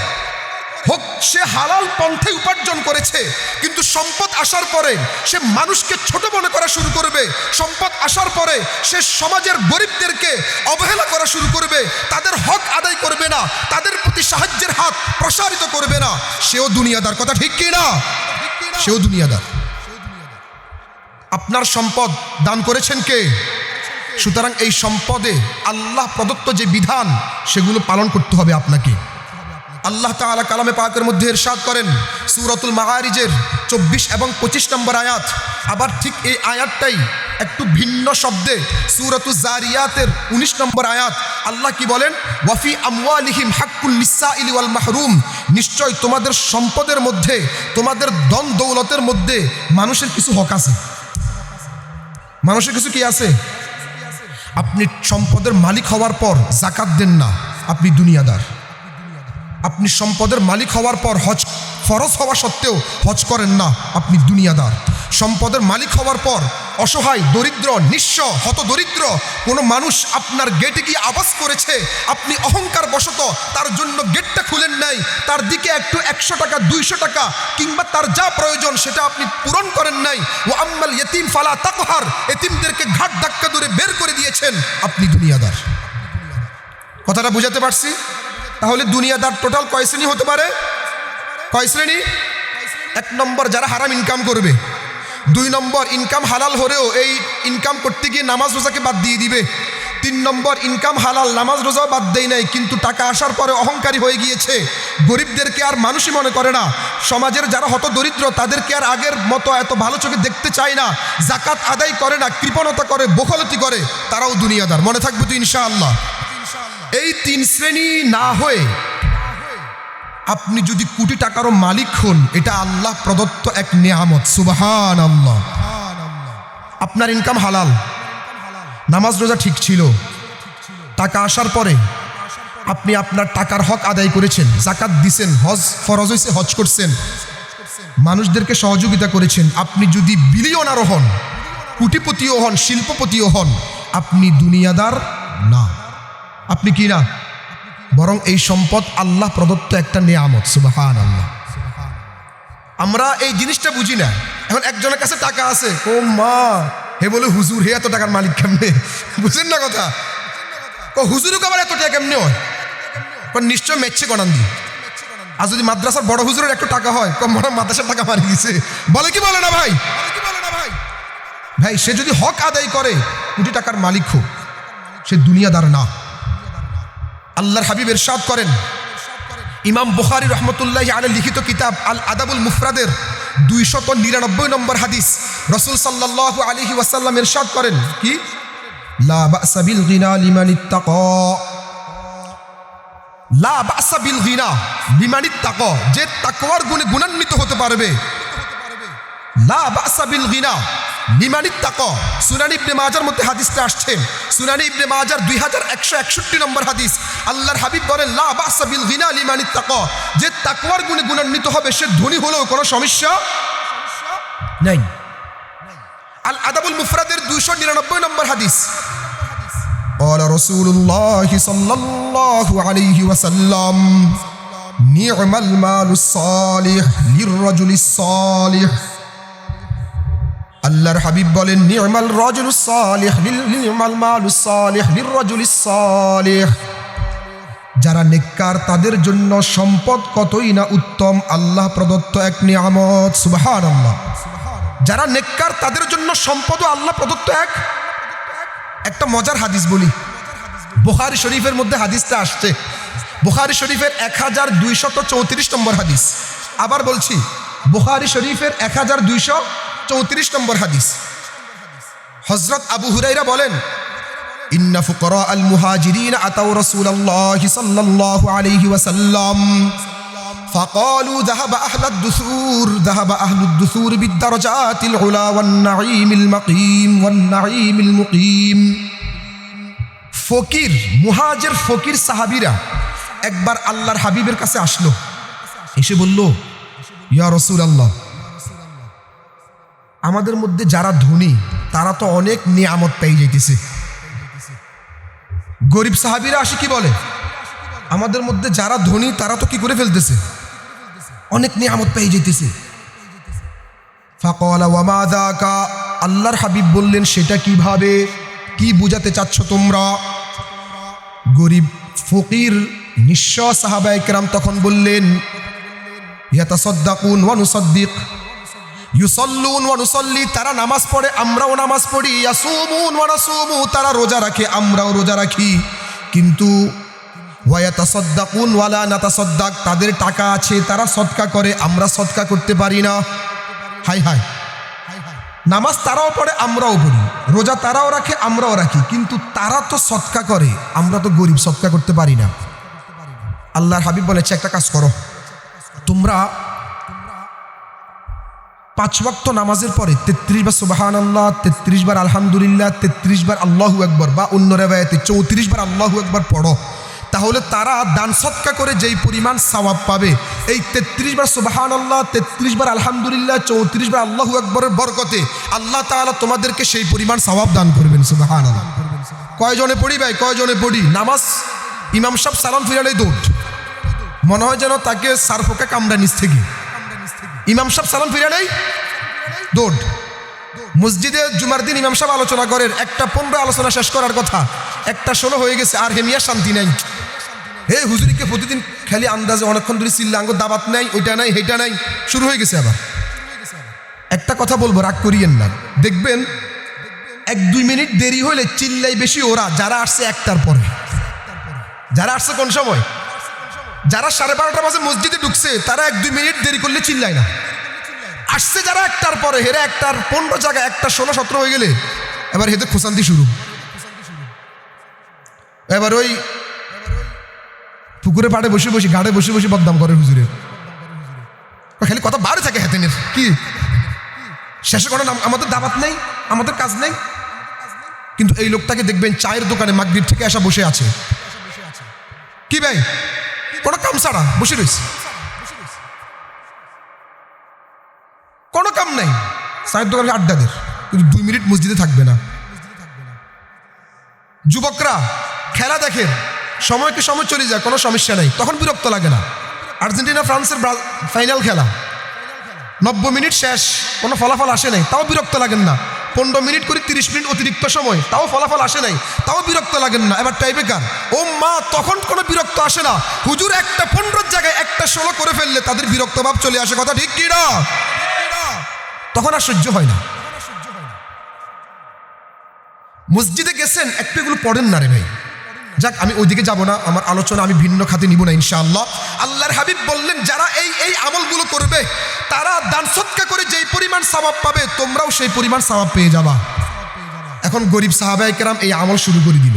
হোক সে হালাল পন্থে উপার্জন করেছে, কিন্তু সম্পদ আসার পরে সে মানুষকে ছোট মনে করা শুরু করবে। সম্পদ আসার পরে সে সমাজের গরিবদেরকে অবহেলা করা শুরু করবে, তাদের হক আদায় করবে না, তাদের প্রতি সাহায্যের হাত প্রসারিত করবে না। সেও দুনিয়াদার। কথা ঠিক কি না? সেও দুনিয়াদার। আপনার সম্পদ দান করেছেন কে? সুতরাং এই সম্পদে আল্লাহ প্রদত্ত যে বিধান সেগুলো পালন করতে হবে আপনাকে। আল্লাহ তাআলা কালামে পাকের মধ্যে ইরশাদ করেন সূরাতুল মাআরিজের ২৪ এবং ২৫ নম্বর আয়াত। আবার ঠিক এই আয়াতটাই একটু ভিন্ন শব্দে সূরাতুজ জারিয়াতের ১৯ নম্বর আয়াত। আল্লাহ কি বলেন? ওয়াফি আমওয়ালিহিম হাক্কুল লিসাইলি ওয়াল মাহরুম, নিশ্চয় তোমাদের সম্পদের মধ্যে, তোমাদের ধন দৌলতের মধ্যে মানুষের কিছু হক আছে। মানুষের কিছু কি আছে? আপনি সম্পদের মালিক হওয়ার পর যাকাত দেন না, আপনি দুনিয়াদার। আপনি সম্পদের মালিক হওয়ার পর হজ ফরজ হওয়া সত্ত্বেও হজ করেন না, আপনি দুনিয়াদার। সম্পদের মালিক হওয়ার পর অসহায়, দরিদ্র, নিঃস্ব, হতদরিদ্র কোনো মানুষ আপনার গেটে গিয়ে আওয়াজ করেছে, আপনি অহংকার বশত তার জন্য গেটটা খুলেন নাই, তার দিকে একটু ১০০ টাকা ২০০ টাকা কিংবা তার যা প্রয়োজন সেটা আপনি পূরণ করেন নাই। ও আম্মাল ইয়তিম ফালা তাকহার, এতিমদেরকে ঘাট ধাক্কা ধরে বের করে দিয়েছেন, আপনি দুনিয়াদার। কথাটা বুঝাতে পারছি? তাহলে দুনিয়াদার টোটাল কয় শ্রেণী হতে পারে? কয় শ্রেণী? ১ নম্বর যারা হারাম ইনকাম করবে। ২ নম্বর ইনকাম হালাল হলেও এই ইনকাম করতে গিয়ে নামাজ রোজাকে বাদ দিয়ে দিবে। ৩ নম্বর ইনকাম হালাল, নামাজ রোজাও বাদ দেয় নাই, কিন্তু টাকা আসার পরে অহংকারী হয়ে গিয়েছে, গরিবদেরকে আর মানুষই মনে করে না, সমাজের যারা হতদরিদ্র তাদেরকে আর আগের মতো এত ভালো চোখে দেখতে চায় না, যাকাত আদায় করে না, কৃপণতা করে, বখলতি করে, তারাও দুনিয়াদার। মনে থাকবে তো ইনশাআল্লাহ। এই ৩ শ্রেণী না হয়ে আপনি যদি কোটি টাকারও মালিক হন, এটা আল্লাহ প্রদত্ত এক নেয়ামত। সুবহানাল্লাহ। আপনার ইনকাম হালাল, নামাজ রোজা ঠিক ছিল, টাকা আসার পরে আপনি আপনার টাকার হক আদায় করেছেন, যাকাত দিছেন, হজ ফরজ হয়েছে হজ করছেন, মানুষদেরকে সহযোগিতা করেছেন। আপনি যদি বিলিয়নারও হন, কোটিপতিও হন, শিল্পপতিও হন, আপনি দুনিয়াদার না। আপনি কি না? বরং এই সম্পদ আল্লাহ প্রদত্ত একটা নেয়ামত। সুবহানাল্লাহ। আমরা এই জিনিসটা বুঝি না। এখন একজনের কাছে টাকা আছে, ও মা, হে বলে হুজুর হে এত টাকার মালিক কেমনে? বুঝেন না কথা? হুজুরও আবার এত টাকা কেমনে হয়? নিশ্চয় মেচ্ছে গণান দি। আর যদি মাদ্রাসার বড় হুজুরের একটু টাকা হয়, কম বড় মাদ্রাসার টাকা মারি দিছে, বলে কি বলে না ভাই? ভাই সে যদি হক আদায় করে কোটি টাকার মালিক হোক, সে দুনিয়াদার না। আল্লাহর হাবিব ইরশাদ করেন, ইমাম বুখারী রহমতুল্লাহি আলাইহি লিখিত কিতাব আল আদাবুল মুফরাদের 299 নম্বর হাদিস, রাসূল সাল্লাল্লাহু আলাইহি ওয়াসাল্লাম ইরশাদ করেন কি, লা বা'সা বিল গিনা লিমান ইত্তাকা, লা বা'সা বিল গিনা লিমান ইত্তাকা, যে তাকওয়ার গুণে গুণান্বিত হতে পারবে, লা বা'সা বিল গিনা লিমান ইত্তাকা। সুনান ইবনে মাজার মধ্যে হাদিসটা আসছে, সুনান ইবনে মাজার 2161 নম্বর হাদিস। আল্লাহর হাবিব বলেন, লা বা'সা বিল গিনা লিমান ইত্তাকা, যে তাকওয়ার গুণে গুণান্বিত হবে সে ধনী হলেও কোনো সমস্যা নাই। আল আদাবুল মুফরাদের 299 নম্বর হাদিস, قال رسول الله صلى الله عليه وسلم نعم المال الصالح للرجل الصالح। আল্লাহর হাবিব বলেন, নি'মাল রাজুলুস সালিহ নি'মাল মালুস সালিহ লিররাজুলিস সালিহ, যারা নেককার তাদের জন্য সম্পদ কতই না উত্তম, আল্লাহ প্রদত্ত এক নিয়ামত। সুবহানাল্লাহ। যারা নেককার তাদের জন্য সম্পদও আল্লাহ প্রদত্ত একটা মজার হাদিস বলি, বুখারী শরীফের মধ্যে হাদিসটা আসছে, বুখারী শরীফের 1234 নম্বর হাদিস। আবার বলছি, বুখারী শরীফের 1234 নম্বর হাদিস। হযরত আবু হুরায়রা বলেন, ইন্না ফুকারা আল মুহাজিরিন আতাউ রাসূলুল্লাহি সাল্লাল্লাহু আলাইহি ওয়াসাল্লাম فقالوا ذهب أهل الدثور بالدرجات العلا والنعيم المقيم। ফকির মুহাজির ফকির সাহাবীরা একবার আল্লাহর হাবিবের কাছে আসলো, এসে বলল, ইয়া রাসূলুল্লাহ, আমাদের মধ্যে যারা ধনী তারা তো অনেক নিয়ামত পেয়ে যাইতেছে। গরিব সাহাবীরা আসে কি বলে, আমাদের মধ্যে যারা ধনী তারা তো কি করে ফেলতেছে, অনেক নিয়ামত পেয়ে যাইতেছে। ফাকালা ওয়া মা যাকা, আল্লাহর হাবিব বললেন, সেটা কিভাবে, কি বুঝাতে চাচ্ছ তোমরা? গরিব ফকির নিঃস্ব সাহাবায়ে কেরাম তখন বললেন, ইয়াতাসাদ্দাকুন ওয়া নুসাদ্দিক, ইউসাল্লুন ওয়া নুসাল্লি, তারা নামাজ পড়ে আমরাও নামাজ পড়ি, ইয়াসুমুন ওয়া নাসুমু, তারা রোজা রাখে আমরাও রোজা রাখি, কিন্তু ওয়া ইয়াতাসাদ্দাকুন ওয়া লা নাতাসাদ্দাক, তাদের টাকা আছে তারা সদকা করে, আমরা সদকা করতে পারি না। হাই হাই, নামাজ তারাও পড়ে আমরাও পড়ি, রোজা তারাও রাখে আমরাও রাখি, কিন্তু তারা তো সদকা করে, আমরা তো গরিব, সদকা করতে পারি না। আল্লাহর হাবিব বলেছে, একটা কাজ করো, তোমরা 5 ওয়াক্ত নামাজের পরে 33 বার সুবহানাল্লাহ, 33 বার আলহামদুলিল্লাহ, 33 বার আল্লাহু আকবার, বা অন্য রিওয়ায়াতে 34 বার আল্লাহু আকবার পড়ো, তাহলে তারা দান সদকা করে যেই পরিমাণ সওয়াব পাবে, এই 33 বার সুবহানাল্লাহ, 33 বার আলহামদুলিল্লাহ, 34 বার আল্লাহু আকবরের বরকতে আল্লাহ তাআলা তোমাদেরকে সেই পরিমাণ সওয়াব দান করবেন। সুবহানাল্লাহ। কয়জনে পড়ি ভাই, কয়জনে পড়ি? নামাজ ইমাম সাহেব সালাম ফিরালেই দৌড়, মনে হয় যেন তাকে সারফোকা কামড়া নিচ থেকে, ইমাম সাহেব সালাম ফিরালেই দৌড়। মসজিদে জুমার দিন ইমাম সাহেব আলোচনা করেন, 1:15 আলোচনা শেষ করার কথা, 1:16 হয়ে গেছে, আর হেমিয়া শান্তি নাই। হে হুজুরিকে প্রতিদিন খালি আন্দাজে অনেকক্ষণ ধরে চিল্লাঙ্গ, দাবাত নাই, ওইটা নাই, হেটা নাই, শুরু হয়ে গেছে। আবার একটা কথা বলবো, রাগ করিয়েন না, দেখবেন 1-2 মিনিট দেরি হলে চিল্লাই বেশি ওরা, যারা আসছে 1টার পরে। যারা আসছে কোন সময়, যারা 12:30 বাজে মসজিদে ঢুকছে, তারা 1-2 মিনিট দেরি করলে চিল্লায় না। আসছে যারা 1টার পরে, হেরা 1:15 জায়গায় 1:16-17 হয়ে গেলে এবার হেতে খোসান্তি শুরু। এবার ওই পুকুরে পাড়ে বসে বসে, ঘাটে বসে বসে বদনাম করে হুজুরে, খালি কথা বাড়ে থাকে হেতেনের কি, শেষে কোনো নাম, আমাদের দাবাত নেই, আমাদের কাজ নেই। কিন্তু এই লোকটাকে দেখবেন চায়ের দোকানে মাগরিব থেকে আসা বসে আছে, কি ভাই, কোনো কাম ছাড়া বসে রয়েছে, কোনো কাম নাই, চায়ের দোকানে আড্ডাদের, কিন্তু 2 মিনিট মসজিদে থাকবে না। যুবকরা খেলা দেখেন, সময়কে সময় চলে যায়, কোনো সমস্যা নেই, তখন বিরক্ত লাগে না। আর্জেন্টিনা ফ্রান্সের ফাইনাল খেলা, 90 মিনিট শেষ, কোনো ফলাফল আসে নাই, তাও বিরক্ত লাগেন না, 15 মিনিট করে 30 মিনিট অতিরিক্ত সময়, তাও ফলাফল আসে নাই, তাও বিরক্ত লাগেন না, এবার টাইব্রেকার। ও মা, তখন কোনো বিরক্ত আসে না। হুজুর একটা 15 জায়গায় একটা 16 করে ফেললে তাদের বিরক্ত ভাব চলে আসে, কথা ঠিক কি না? তখন আর সহ্য হয় না। মসজিদে গেছেন, একটু এগুলো পড়েন না রে ভাই। যাক, আমি ওইদিকে যাব না, আমার আলোচনা আমি ভিন্ন খাতে নিব না ইনশাআল্লাহ। আল্লাহর হাবিব বললেন, যারা এই আমলগুলো করবে তারা দান সদকা করে যেই পরিমাণ সওয়াব পাবে, তোমরাও সেই পরিমাণ সওয়াব পেয়ে যাবা। এখন গরিব সাহাবায়ে কেরাম এই আমল শুরু করে দিল,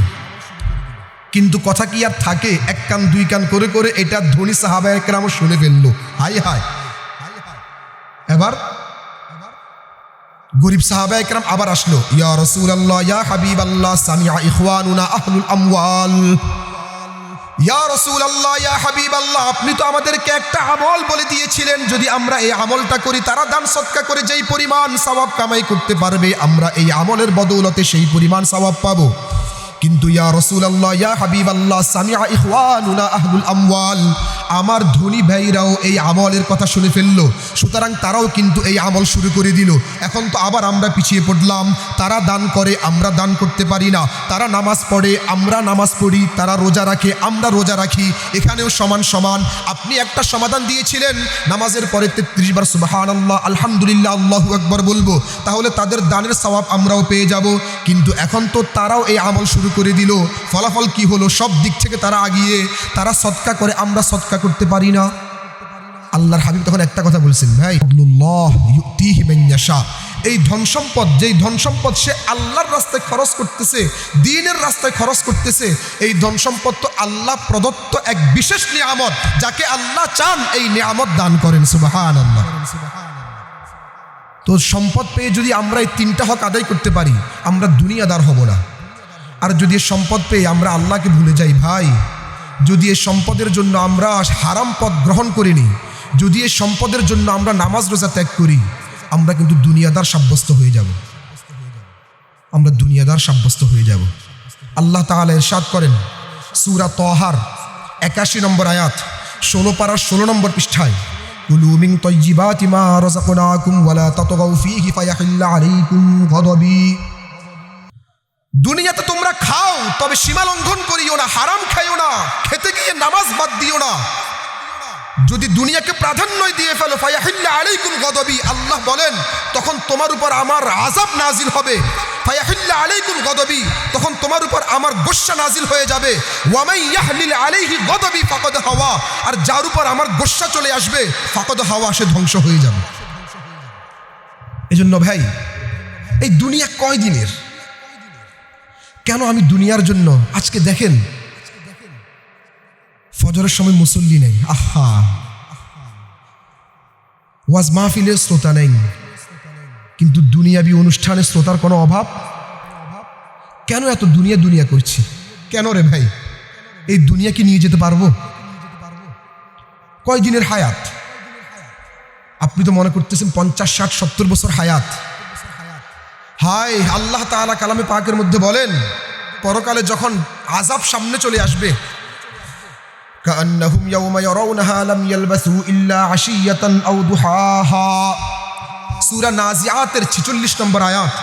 কিন্তু কথা কি আর থাকে? এক কান দুই কান করে করে এটা ধনী সাহাবায়ে কেরামও শুনে ফেললো। হাই হাই, এবার গরিব সাহাবায়ে কেরাম আবার আসলো, ইয়া রাসূলুল্লাহ, ইয়া হাবিবাল্লাহ, সামিআ ইখওয়ানুনা আহলুল আমওয়াল। ইয়া রাসূলুল্লাহ, ইয়া হাবিবাল্লাহ, আপনি তো আমাদেরকে একটা আমল বলে দিয়েছিলেন, যদি আমরা এই আমলটা করি তারা দান সদকা করে যেই পরিমাণ সওয়াব কামাই করতে পারবে, আমরা এই আমলের বদৌলতে সেই পরিমাণ সওয়াব পাবো। কিন্তু ইয়া রাসূলুল্লাহ, ইয়া হাবিবাল্লাহ, সামিআ ইখওয়ানুনা আহলুল আমওয়াল, আমার ধনী ভাইরাও এই আমলের কথা শুনে ফেললো, সুতরাং তারাও কিন্তু এই আমল শুরু করে দিল। এখন তো আবার আমরা পিছিয়ে পড়লাম। তারা দান করে, আমরা দান করতে পারি না। তারা নামাজ পড়ে, আমরা নামাজ পড়ি। তারা রোজা রাখে, আমরা রোজা রাখি। এখানেও সমান সমান। আপনি একটা সমাধান দিয়েছিলেন, নামাজের পরে 33 বার সুবহানাল্লাহ, আলহামদুলিল্লাহ, আল্লাহু আকবার বলবো, তাহলে তাদের দানের সওয়াব আমরাও পেয়ে যাব। কিন্তু এখন তো তারাও এই আমল শুরু করে দিল। ফলাফল কি হলো? সব দিক থেকে তারা আগিয়ে, তারা সদকা করে, আমরা সদকা করতে পারি না। আল্লাহর হাবিব তখন একটা কথা বলছেন, ভাই, আল্লাহ ইউতিহি মান ইয়াশা, এই ধন সম্পদ, যেই ধন সম্পদ সে আল্লাহর রাস্তায় খরচ করতেছে, দ্বীনের রাস্তায় খরচ করতেছে, এই ধন সম্পদ তো আল্লাহ প্রদত্ত এক বিশেষ নিয়ামত, যাকে আল্লাহ চান এই নিয়ামত দান করেন। সুবহানাল্লাহ। তো সম্পদ পেয়ে যদি আমরা এই 3টা হক আদায় করতে পারি, আমরা দুনিয়াদার হব না। আর যদি এই সম্পদ পেয়ে আমরা আল্লাহকে ভুলে যাই, ভাই, যদি এই সম্পদের জন্য আমরা হারাম পথ গ্রহণ করিনি, যদি এই সম্পদের জন্য আমরা নামাজ রোজা ত্যাগ করি, আমরা কিন্তু দুনিয়াদার সাব্যস্ত হয়ে যাব। আমরা দুনিয়াদার সাব্যস্ত হয়ে যাব। আল্লাহ তাআলা ইরশাদ করেন সূরা তাহার 81 নম্বর আয়াত, 16 পারার 16 নম্বর পৃষ্ঠায়, কুলু মিন তাইয়্যিবাতি মা রাযাকনাকুম ওয়া লা তাতগাউ ফীহি ফায়াহিল্লা আলাইকুম গাদাবি। দুনিয়াতে তোমরা খাও, তবে সীমা লঙ্ঘন করিও না, হারাম খাইও না, খেতে গিয়ে নামাজ বাদ দিও না। যদি দুনিয়াকে প্রাধান্য দিয়ে ফেলো, ফায়াহিল্লা আলাইকুম গাদাবি, আল্লাহ বলেন তখন তোমার উপর আমার আযাব নাজিল হবে। ফায়াহিল্লা আলাইকুম গাদাবি, তখন তোমার উপর আমার গোসা নাজিল হয়ে যাবে। ওয়া মান ইয়াহলিল আলাইহি গাদাবি ফাকাদ হাওয়া, আর যার উপর আমার গোসা চলে আসবে, ফাকাদ হাওয়া, সে ধ্বংস হয়ে যাবে। এজন্য ভাই, এই দুনিয়া কয় দিনের? কেন আমি দুনিয়ার জন্য, আজকে দেখেন ফজরের সময় মুসল্লি নেই, আহা, ওয়াজ মাহফিলের শ্রোতা নেই, কিন্তু দুনিয়াবি অনুষ্ঠানের শ্রোতার কোনো অভাব। কেন এত দুনিয়া দুনিয়া করছি? কেন রে ভাই? এই দুনিয়াকে নিয়ে যেতে পারবো? কয় দিনের হায়াত? আপনি তো মনে করতেছেন 50, 60, 70 বছর হায়াত। হায়, আল্লাহ তাআলা কালামে পাকের মধ্যে বলেন, পরকালে যখন আযাব সামনে চলে আসবে, কাআন্নাহুম ইয়াওমা ইয়ারাউনাহা লাম ইয়ালবাসু ইল্লা আশিয়াতান আও দুহাহা। সূরা নাজিআতের 46 নম্বর আয়াত,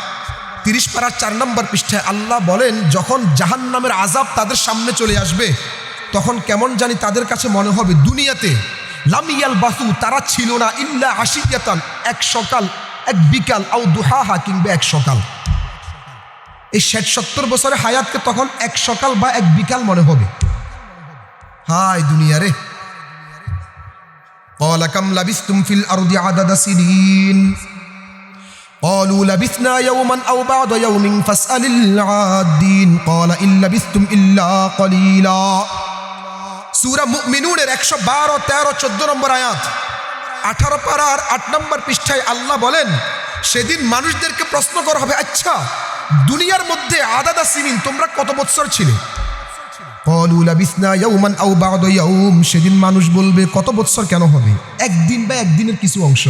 30 পারার 4 নম্বর পৃষ্ঠায় আল্লাহ বলেন, যখন জাহান্নামের আযাব তাদের সামনে চলে আসবে, তখন কেমন জানি তাদের কাছে মনে হবে, দুনিয়াতে লাম ইয়ালবাসু, তারা ছিল না, ইল্লা আশিয়াতান, এক সকাল, এক বিকাল, আও দুহাহা, কিংবা এক সকাল। এই 60-70 বছরের হায়াতকে তখন এক সকাল বা এক বিকাল মনে হবে। হায় দুনিয়া রে। ক্বালা কাম লাবিসতুম ফিল আরদি আদাদা সিনিন ক্বালু লাবিসনা ইয়াওমান আও বা'দা ইয়াওমিন ফাসআলিল আদিন ক্বালা ইন লাবিসতুম ইল্লা ক্বালিলা। সূরা মুমিনুনের 112, 13, 14 নম্বর আয়াত, 18 পারার 8 নম্বর পৃষ্ঠায় আল্লাহ বলেন, সেদিন মানুষদেরকে প্রশ্ন করা হবে, আচ্ছা দুনিয়ার মধ্যে আদাদা সিনিন, তোমরা কত বছর ছিলে? ক্বালু লাবিসনা ইয়াওমান আও বা'দা ইয়াওম, সেদিন মানুষ বলবে, কত বছর কেন হবে? একদিন বা একদিনের কিছু অংশ,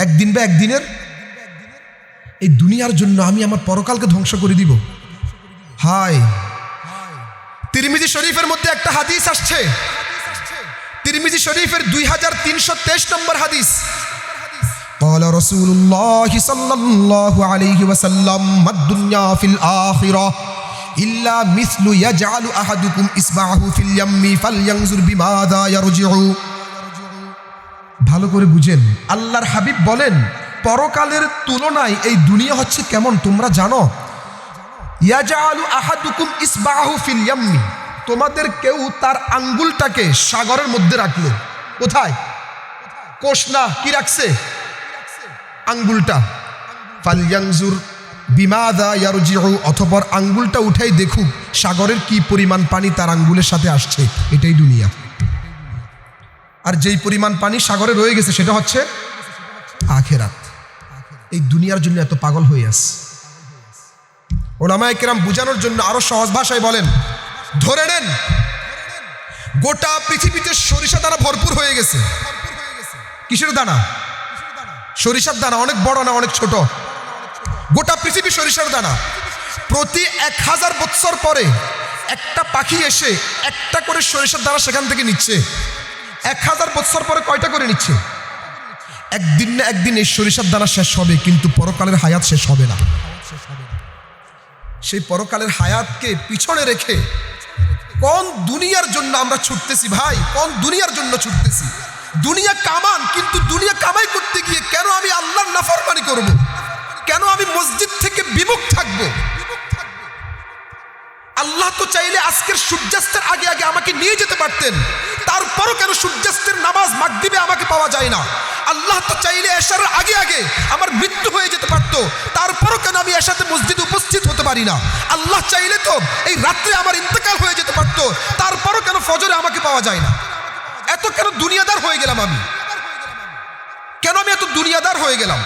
একদিন বা একদিনের। এই দুনিয়ার জন্য আমি আমার পরকালকে ধ্বংস করে দিব? হায়। তিরমিজি শরীফের মধ্যে একটা হাদিস আসছে, তিরমিজি শরীফের 2323 নম্বর হাদিস, قال رسول الله صلى الله عليه وسلم ما الدنيا في الآخرة إلا مثل يجعل أحدكم إصبعه في اليم فلينظر بماذا يرجع। ভালো করে বুঝেন, আল্লাহর হাবিব বলেন পরকালের তুলনায় এই দুনিয়া হচ্ছে কেমন তোমরা জানো? ইয়াজআলু আহাদুকুম ইসবাহু ফিল ইয়াম্মি, তোমাদের কেউ তার আঙ্গুলটাকে সাগরের মধ্যে রাখলো। কোথায়? কোষ না, কি রাখছে? আঙ্গুলটা। ফালয়ানজুর বিমাযা ইয়ারজিউ, অতঃপর আঙ্গুলটা উঠাই দেখুক সাগরের কি পরিমাণ পানি তার আঙ্গুলের সাথে আসছে। এটাই দুনিয়া। আর যেই পরিমাণ পানি সাগরে রয়ে গেছে সেটা হচ্ছে আখিরাত। এই দুনিয়ার জন্য এত পাগল হয়ে আছে। উলামায়ে কেরাম বুঝানোর জন্য আরো সহজ ভাষায় বলেন, ধরে নেন গোটা পৃথিবীতে সরিষা দানা ভরপুর হয়ে গেছে। কিসের দানা? সরিষার দানা। অনেক বড় না অনেক ছোট? গোটা পৃথিবী সরিষার দানা। প্রতি 1000 বছর পরে একটা পাখি এসে একটা করে সরিষার দানা সেখান থেকে নিচ্ছে। 1000 বছর পরে কয়টা করে নিচ্ছে? একদিন না একদিন এই সরিষার দানা শেষ হবে, কিন্তু পরকালের হায়াত শেষ হবে না। সেই পরকালের হায়াতকে পিছনে রেখে কোন দুনিয়ার জন্য আমরা ছুটতেছি ভাই? কোন দুনিয়ার জন্য ছুটতেছি? দুনিয়া কামান, কিন্তু দুনিয়া কামাই করতে গিয়ে কেন আমি আল্লাহর নাফরমানি করব? কেন আমি মসজিদ থেকে বিমুখ থাকব? আল্লাহ তো চাইলে আজকের সূর্যাস্তের আগে আগে আমাকে নিয়ে যেতে পারতেন, তারপরও কেন সূর্যাস্তের নামাজ মাগরিবে আমাকে পাওয়া যায় না? আল্লাহ তো চাইলে এশার আগে আগে আমার মৃত্যু হয়ে যেতে পারতো, তারপরও কেন আমি এশাতে মসজিদে উপস্থিত হতে পারি না? আল্লাহ চাইলে তো এই রাত্রে আমার ইন্তেকাল হয়ে যেতে পারতো, তারপরও কেন ফজরে আমাকে পাওয়া যায় না? এত কেন দুনিয়াদার হয়ে গেলাম আমি? কেন আমি এত দুনিয়াদার হয়ে গেলাম?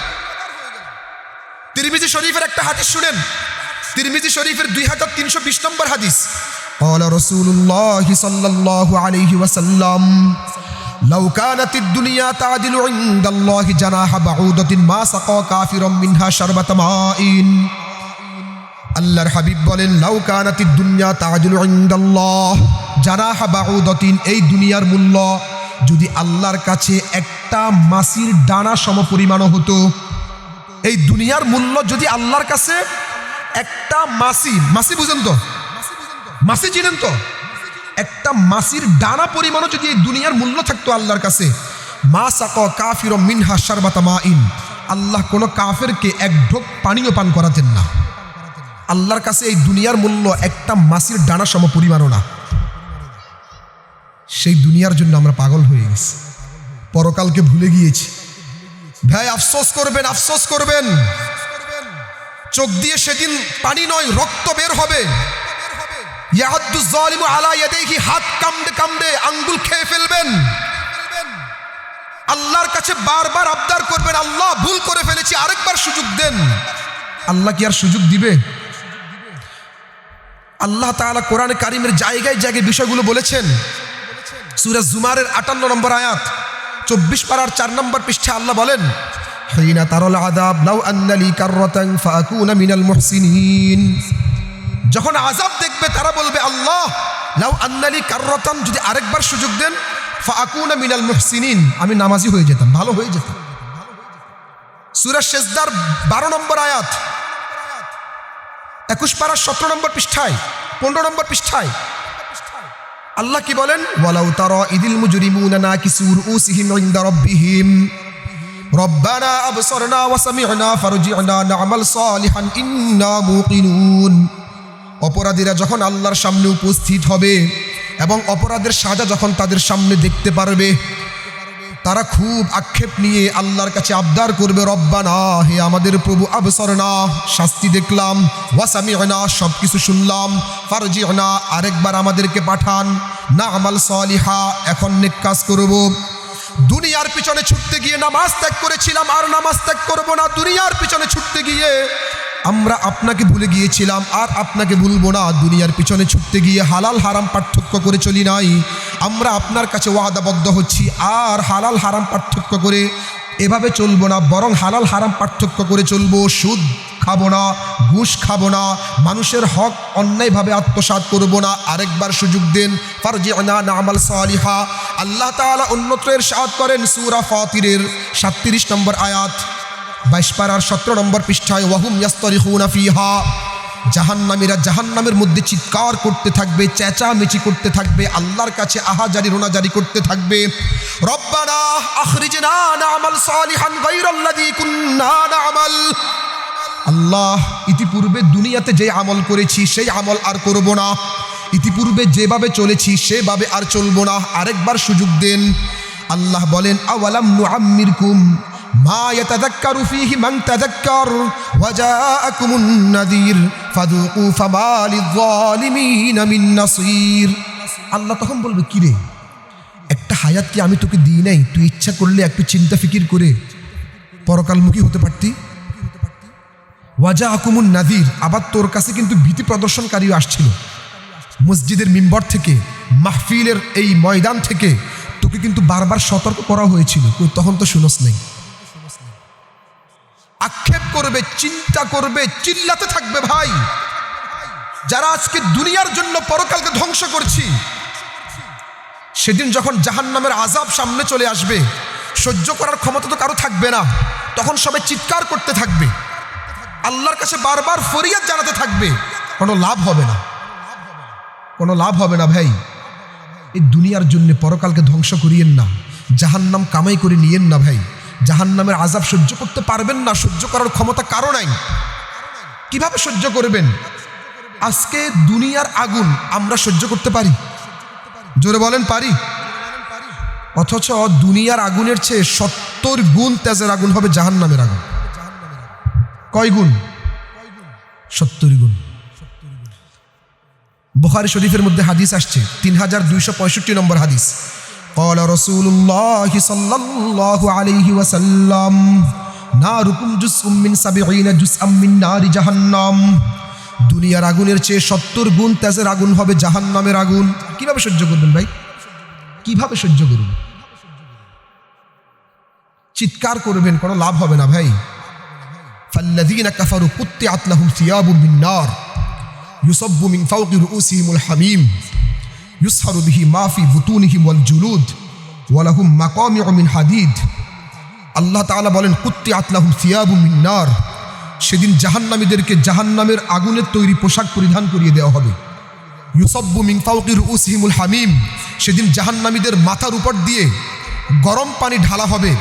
তিরমিজি শরীফের একটা হাদিস শুনেন, তিরমিজি শরীফের 2320 নম্বর হাদিস। قال رسول الله صلى الله عليه وسلم لو كانت الدنيا تعدل عند الله جناح بعوضة ما سقى كافرا منها شربة ماء। আল্লাহর হাবিব বলেন লাউ কানাতিদ দুনিয়া তাআদিলু ইনদাল্লাহ জানাহা বাউদাতিন, এই দুনিয়ার মূল্য যদি আল্লাহর কাছে একটা মাছির ডানা সমপরিমাণ হতো। এই দুনিয়ার মূল্য যদি আল্লাহর কাছে একটা মাছি বুঝেন তো? মাছি চিনেন তো? একটা মাছির ডানা পরিমাণও যদি এই দুনিয়ার মূল্য থাকতো আল্লাহর কাছে, মা সাকা কাফির মিনহা শারবাতা মাইন, আল্লাহ কোন কাফেরকে এক ঢোক পানিও পান করাতেন না। আল্লাহর কাছে এই দুনিয়ার মূল্য একটা মাছির ডানা সম পরিমাণও না। সেই দুনিয়ার জন্য আমরা পাগল হয়ে গেছি, পরকালকে ভুলে গিয়েছি। ভাই আফসোস করবেন, আফসোস করবেন। চোখ দিয়ে সেদিন পানি নয় রক্ত বের হবে। ইয়াহাদ্দু যালিমু আলা ইয়াদাইহি, হাত কামড়ে কামড়ে আঙ্গুল খেয়ে ফেলবেন। আল্লাহর কাছে বারবার আবদার করবেন, আল্লাহ ভুল করে ফেলেছি, আরেকবার সুযোগ দেন। আল্লাহ কি আর সুযোগ দিবে? আল্লাহ তাআলা কোরআনে কারিমের জায়গায় জায়গায় বিষয়গুলো বলেছেন। সূরা জুমারের 58 নম্বর আয়াত, 24 পারার 4 নম্বর পৃষ্ঠা আল্লাহ বলেন, হিনা তারাল আযাব লাউ আন্না লি কাররাতান ফাকুনা মিনাল মুহসিনিন। যখন আযাব দেখবে তারা বলবে, আল্লাহ লাউ আন্না লি কাররাতান, যদি আরেকবার সুযোগ দেন, ফাকুনা মিনাল মুহসিনিন, আমি নামাজি হয়ে যেতাম, ভালো হয়ে যেতাম। সূরা সেজদার 12 নম্বর আয়াত, 21 পারার 17 নম্বর পৃষ্ঠায়, 15 নম্বর পৃষ্ঠায় আল্লাহ কি বলেন, ওয়ালাউ তারা ইদিল মুজরিমুনা নাকিসু রুউসিহিম ইনদা রাব্বিহিম রব্বানা আবসারনা ওয়া সামি'না ফারজি'না না'মাল সালিহান ইন্না মুকিনুন। অপরাধীরা যখন আল্লাহর সামনে উপস্থিত হবে এবং অপরাধের সাজা যখন তাদের সামনে দেখতে পারবে, তারা খুব আক্ষেপ নিয়ে আল্লাহর কাছে আবদার করবে, রব্বানা, হে আমাদের প্রভু, আবসারনা, শাস্তি দেখলাম, ওয়া সামি'না, সবকিছু শুনলাম, ফারজি'না, আরেকবার আমাদেরকে পাঠান, না'মাল সালিহা, এখন নেক কাজ করব। দুনিয়ার পিছনে ছুটতে গিয়ে নামাজ ত্যাগ করেছিলাম, আর নামাজ ত্যাগ করব না। দুনিয়ার পিছনে ছুটতে গিয়ে আমরা আপনাকে ভুলে গিয়েছিলাম, আর আপনাকে ভুলবো না। দুনিয়ার পিছনে ছুটতে গিয়ে হালাল হারাম পার্থক্য করে চলি নাই, আমরা আপনার কাছে ওয়াদাবদ্ধ হচ্ছি আর হালাল হারাম পার্থক্য করে এভাবে চলবো না, বরং হালাল হারাম পার্থক্য করে চলবো। সুদ খাবো না, ঘুষ খাবো না, মানুষের হক অন্যায়ভাবে আত্মসাৎ করবো না। আরেকবার সুযোগ দেন, ফারজি'না না'মাল সালিহা, আল্লাহ তাআলা অন্যত্র ইরশাদ করেন সূরা ফাতিরের 37 নম্বর আয়াত 22 পারার 17 নম্বর পৃষ্ঠায়, ওয়াহুম ইয়াস্তারিখুনা ফিহা, জাহান্নামীরা জাহান্নামের মধ্যে চিৎকার করতে থাকবে, চেঁচামেচি করতে থাকবে, আল্লাহর কাছে আহাজারি রোনাজারি করতে থাকবে, রব্বানা আখরিজনা না'মাল সালিহান গায়রাল্লাযী কুন্না না'মাল। আল্লাহ, ইতিপূর্বে দুনিয়াতে যে আমল করেছি সেই আমল আর করব না, ইতিপূর্বে যেভাবে চলেছি সেভাবে আর চলবো না, আরেকবার সুযোগ দেন। আল্লাহ বলেন আওয়ালাম নুআম্মিরকুম মা ইয়াতাযাক্কারু ফীহি মান তাযাক্কার ওয়া জাআকুমুন নাযীর ফাযুকু ফামা লিয-যালিমিনা মিন নাসীর। আল্লাহ তখন বলবে, কি রে, একটা হায়াত কি আমি তোকে দিই নাই? তুই ইচ্ছা করলে একটু চিন্তা ফিকির করে পরকালমুখী হতে পারতি। ওয়া জাআকুমুন নাযীর, আবার তোর কাছে কিন্তু ভীতি প্রদর্শনকারীও আসছিল। মসজিদের মিম্বর থেকে, মাহফিলের এই ময়দান থেকে তোকে কিন্তু বারবার সতর্ক করা হয়েছিল, তখন তো শুনোস নাই। আক্ষেপ করবে, চিন্তা করবে, চিল্লাতে থাকবে। ভাই, যারা আজকে দুনিয়ার জন্য পরকালকে ধ্বংস করছি, সেদিন যখন জাহান্নামের আযাব সামনে চলে আসবে, সহ্য করার ক্ষমতা তো কারো থাকবে না, তখন সবাই চিৎকার করতে থাকবে, আল্লাহর কাছে বারবার ফরিয়াদ জানাতে থাকবে, কোনো লাভ হবে না, কোনো লাভ হবে না। ভাই, এই দুনিয়ার জন্য পরকালকে ধ্বংস করিয়েন না, জাহান্নাম কামাই করে নিয়েন না। ভাই, জাহান্নামের আযাব সহ্য করতে পারবেন না, সহ্য করার ক্ষমতা কারো নাই। কিভাবে সহ্য করবেন? আজকে দুনিয়ার আগুন আমরা সহ্য করতে পারি? জোরে বলেন, পারি? অথচ দুনিয়ার আগুনের চেয়ে 70 গুণ তেজের আগুন হবে জাহান্নামের আগুন। কয় গুণ? 70 গুণ। বুখারী শরীফের মধ্যে হাদিস আসছে, 3265 নম্বর হাদিস, ক্বালা রাসূলুল্লাহ সাল্লাল্লাহু আলাইহি ওয়াসাল্লাম নারুকুম জুসউম মিন 70 জুসআম মিন নারি জাহান্নাম। দুনিয়ার আগুনের চেয়ে 70 গুণ তেজের আগুন হবে জাহান্নামের আগুন। কিভাবে সহ্য করবেন ভাই? কিভাবে সহ্য করবেন? চিৎকার করবেন, কোনো লাভ হবে না ভাই। ফাল্লাযীনা কাফারু কুত্তিআত লাহুম সিয়াবুম মিন নার ইউসাব্বু মিন ফাওকি রুউসিহিমুল হামীম ইউসহারু বিহি মা ফি বুতুনিহিম ওয়াল জুলুদ ওয়া লাহুম মাকামিউ মিন হাদিদ। আল্লাহ তাআলা বলেন, কুত্তিআত লাহুম সিয়াবুম মিন নার, সেদিন জাহান্নামীদেরকে জাহান্নামের আগুনের তৈরি পোশাক পরিধান করিয়ে দেওয়া হবে। ইউসাব্বু মিন ফাওকি রুউসিহিমুল হামীম, সেদিন জাহান্নামীদের মাথার উপর দিয়ে গরম পানি ঢালা হবে।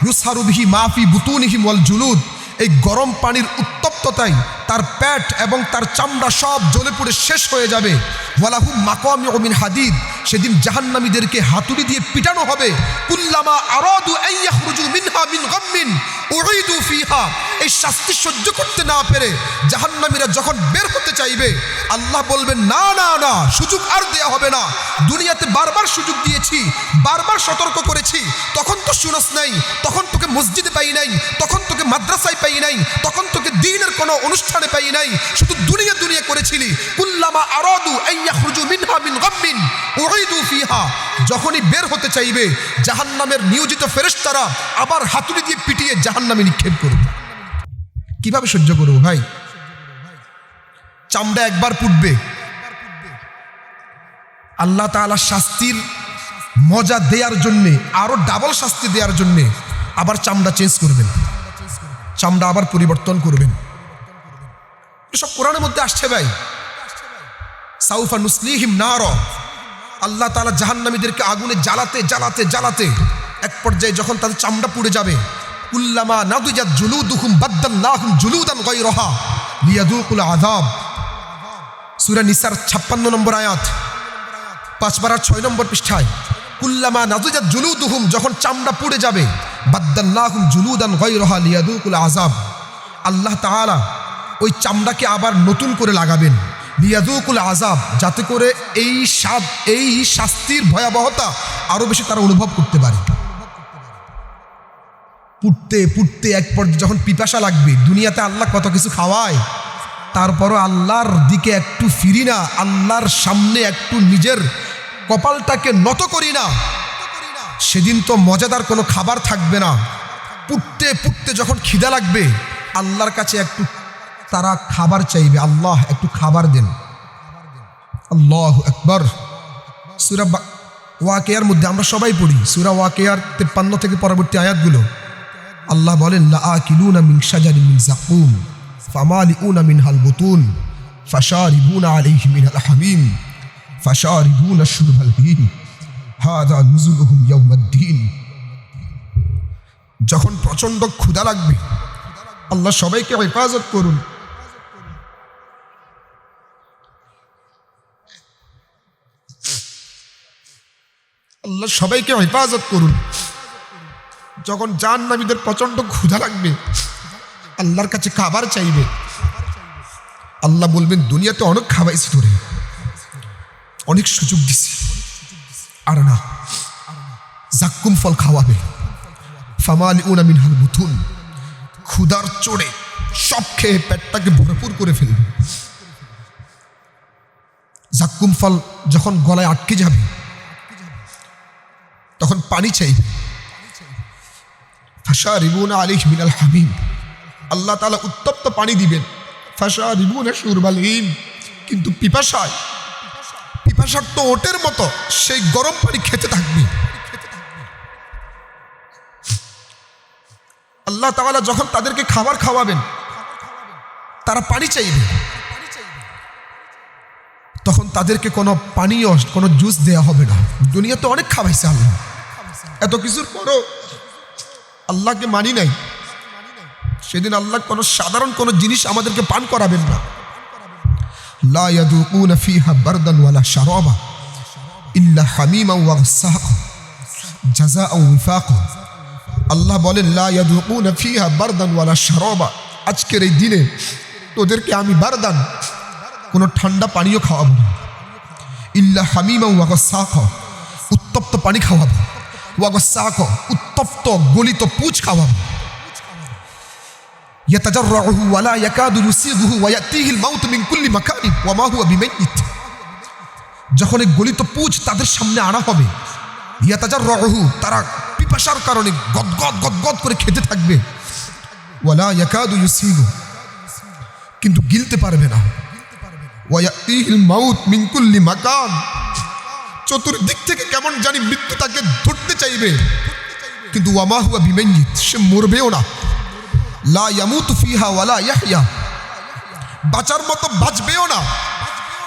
ইউসহারু বিহি মা ফি বুতুনিহিম ওয়াল জুলুদ, এই গরম পানির উত্তপ্ততায় তার পেট এবং তার চামড়া সব জ্বলে পুড়ে শেষ হয়ে যাবে। ওয়ালাহুম মাকামিউ মিন হাদিদ, সেদিন জাহান্নামীদেরকে হাতুড়ি দিয়ে পিটানো হবে। কুল্লামা আরাদু আন ইয়াখরুজু মিনহা মিন গাম্মিন উঈদু ফিহা, এই শাস্তি সহ্য করতে না পেরে জাহান্নামীরা যখন বের হতে চাইবে, আল্লাহ বলবেন, না না না, সুযোগ আর দেয়া হবে না। দুনিয়াতে বারবার সুযোগ দিয়েছি, বারবার সতর্ক করেছি, তখন তো শুনস নাই, তখন তোকে মসজিদে পাই নাই, তখন তোকে মাদ্রাসায় পাই নাই, তখন তোকে দ্বীনের কোনো অনুষ্ঠানে পাই নাই, শুধু দুনিয়া দুনিয়া করেছিলি। কুল্লামা আরাদু আন ইয়াখরুজু মিনহা মিন গাম্মিন উঈদু ফিহা, যখনই বের হতে চাইবে জাহান্নামের নিয়োজিত ফেরেশতারা আবার হাতুড়ি দিয়ে পিটিয়ে জাহান্নামে নিক্ষেপ করবে। কিভাবে সহ্য করব ভাই? চামড়া একবার পুড়বে, আল্লাহ তাআলা শাস্তির মজা দেওয়ার জন্যে, আরো ডাবল শাস্তি দেওয়ার জন্যে আবার চামড়া চেঞ্জ করবেন, চামড়া আবার পরিবর্তন করবেন। এসব কোরআনের মধ্যে আসছে ভাই। সাউফা নুসলিহিম নারা, আল্লাহ তাআলা জাহান্নামীদেরকে আগুনে জ্বালাতে জ্বালাতে জ্বালাতে এক পর্যায়ে যখন তাদের চামড়া পুড়ে যাবে, কুল্লামা নাদিজাত জুলুদুহুম বাদদালনাহুম জুলুদান গায়রাহা লিয়াযুকুল আযাব। সূরা নিসার 56 নম্বর আয়াত, 5 পারার 6 নম্বর পৃষ্ঠায়, কুল্লামা নাদিজাত জুলুদুহুম, যখন চামড়া পুড়ে যাবে, বাদদালনাহুম জুলুদান গায়রাহা লিয়াযুকুল আযাব, আল্লাহ তাআলা ওই চামড়াকে আবার নতুন করে লাগাবেন, লিয়াযুকুল আযাব, যাতে করে এই শাস্তির ভয়াবহতা আরো বেশি তারা অনুভব করতে পারে। পুড়তে পুড়তে এক পর্যায়ে যখন পিপাসা লাগবে, দুনিয়াতে আল্লাহ কত কিছু খাওয়ায়, তারপরও আল্লাহর দিকে একটু ফিরি না, আল্লাহর সামনে একটু নিজের কপালটাকে নত করি না, সেদিন তো মজাদার কোনো খাবার থাকবে না। পুড়তে পুড়তে যখন খিদা লাগবে, আল্লাহর কাছে একটু তারা খাবার চাইবে, আল্লাহ একটু খাবার দেন। আল্লাহু আকবার। সূরা ওয়াকিয়ার মধ্যে আমরা সবাই পড়ি, সূরা ওয়াকিয়ার 53 থেকে পরবর্তী আয়াতগুলো। আল্লাহ বলেন, লাআকিলুনা মিন শাজারিন মিন যাকুম ফামালিউনা মিনহাল বুতুন ফাশারিবুনা আলাইহি মিনাল হামিম ফাশারিবুনা শুরবাল হিম হাযা নুজুলুহুম ইয়াউমাদ্দিন। যখন প্রচন্ড ক্ষুধা লাগবে, আল্লাহ সবাইকে হেফাজত করুন, আল্লাহ সবাইকে হেফাজত করুন। যখন জাহান্নামীদের প্রচন্ড ক্ষুধা লাগবে, আল্লাহর কাছে খাবার চাইবে, আল্লাহ বলবেন, দুনিয়াতে অনেক খাওয়াইছি তোরে, অনেক সুযোগ দিছি, আর না, জাক্কুম ফল খাওয়াবে। ফামালিউনা মিনহাল বুতুন, ক্ষুধার চোড়ে সব খেয়ে পেটটাকে ভরপুর করে ফেলবে। জাক্কুম ফল যখন গলায় আটকে যাবে, তখন পানি চাইবে। ফাশারিবুনা আলাইহি মিনাল হামিম, আল্লাহ তাআলা উত্তপ্ত পানি দিবেন। ফাশারিবুনা শুরবাল হিম, কিন্তু পিপাসার তো ওটের মতো সেই গরম পানি খেতে থাকবে। আল্লাহ তাআলা যখন তাদেরকে খাবার খাওয়াবেন, তারা পানি চাইবে, তখন তাদেরকে কোনো পানীয়, কোনো জুস দেয়া হবে না। দুনিয়াতে অনেক খাওয়াইছে আল্লাহ, এত কিছুর পরও আল্লাহকে মানি নাই। সেদিন আল্লাহ কোনো সাধারণ কোনো জিনিস আমাদেরকে পান করাবেন না। লা ইয়াযুকুনা ফিহা বারদান ওয়ালা শারাবা ইল্লা হামিমান ওয়া গাসসাকা জাযাআন ওয়িফাকা। আল্লাহ বলেন, লা ইয়াযুকুনা ফিহা বারদান ওয়ালা শারাবা, আজকের এই দিনে তোদেরকে আমি বারদান, কোনো ঠান্ডা পানীয় খাওয়াবো না। ইল্লা হামিমান ওয়া গাসসাকা, উত্তপ্ত পানি খাওয়াবো। ওয়া গাসসাকা, উত্তপ্ত গলিত পুঁজ খাওয়াবো। ইয়াতাজাররাহু ওয়া লা ইয়াকাদু ইউসিগুহু ওয়া ইয়াতিহিল মাউত মিন কুল্লি মাকানিন ওয়া মা হুয়া বিমাইয়িত। যখন এই গলিত পুঁজ তাদের সামনে আনা হবে, ইয়াতাজাররাহু, তারা পিপাসার কারণে গদগদ গদগদ করে খেতে থাকবে। ওয়া লা ইয়াকাদু ইউসিগু, কিন্তু গিলতে পারবে না। ওয়া ইয়াতিহিল মাউত মিন কুল্লি মাকান, চতুর্দিক থেকে কেমন জানি মৃত্যু তাকে ধরতে চাইবে, কিন্তু ওয়া মা হুয়া বিমাইয়িত, সে মরবেও না। লা ইয়ামুতু ফিহা ওয়া লা ইয়াহইয়া, বাঁচার মতো বাঁচবেও না,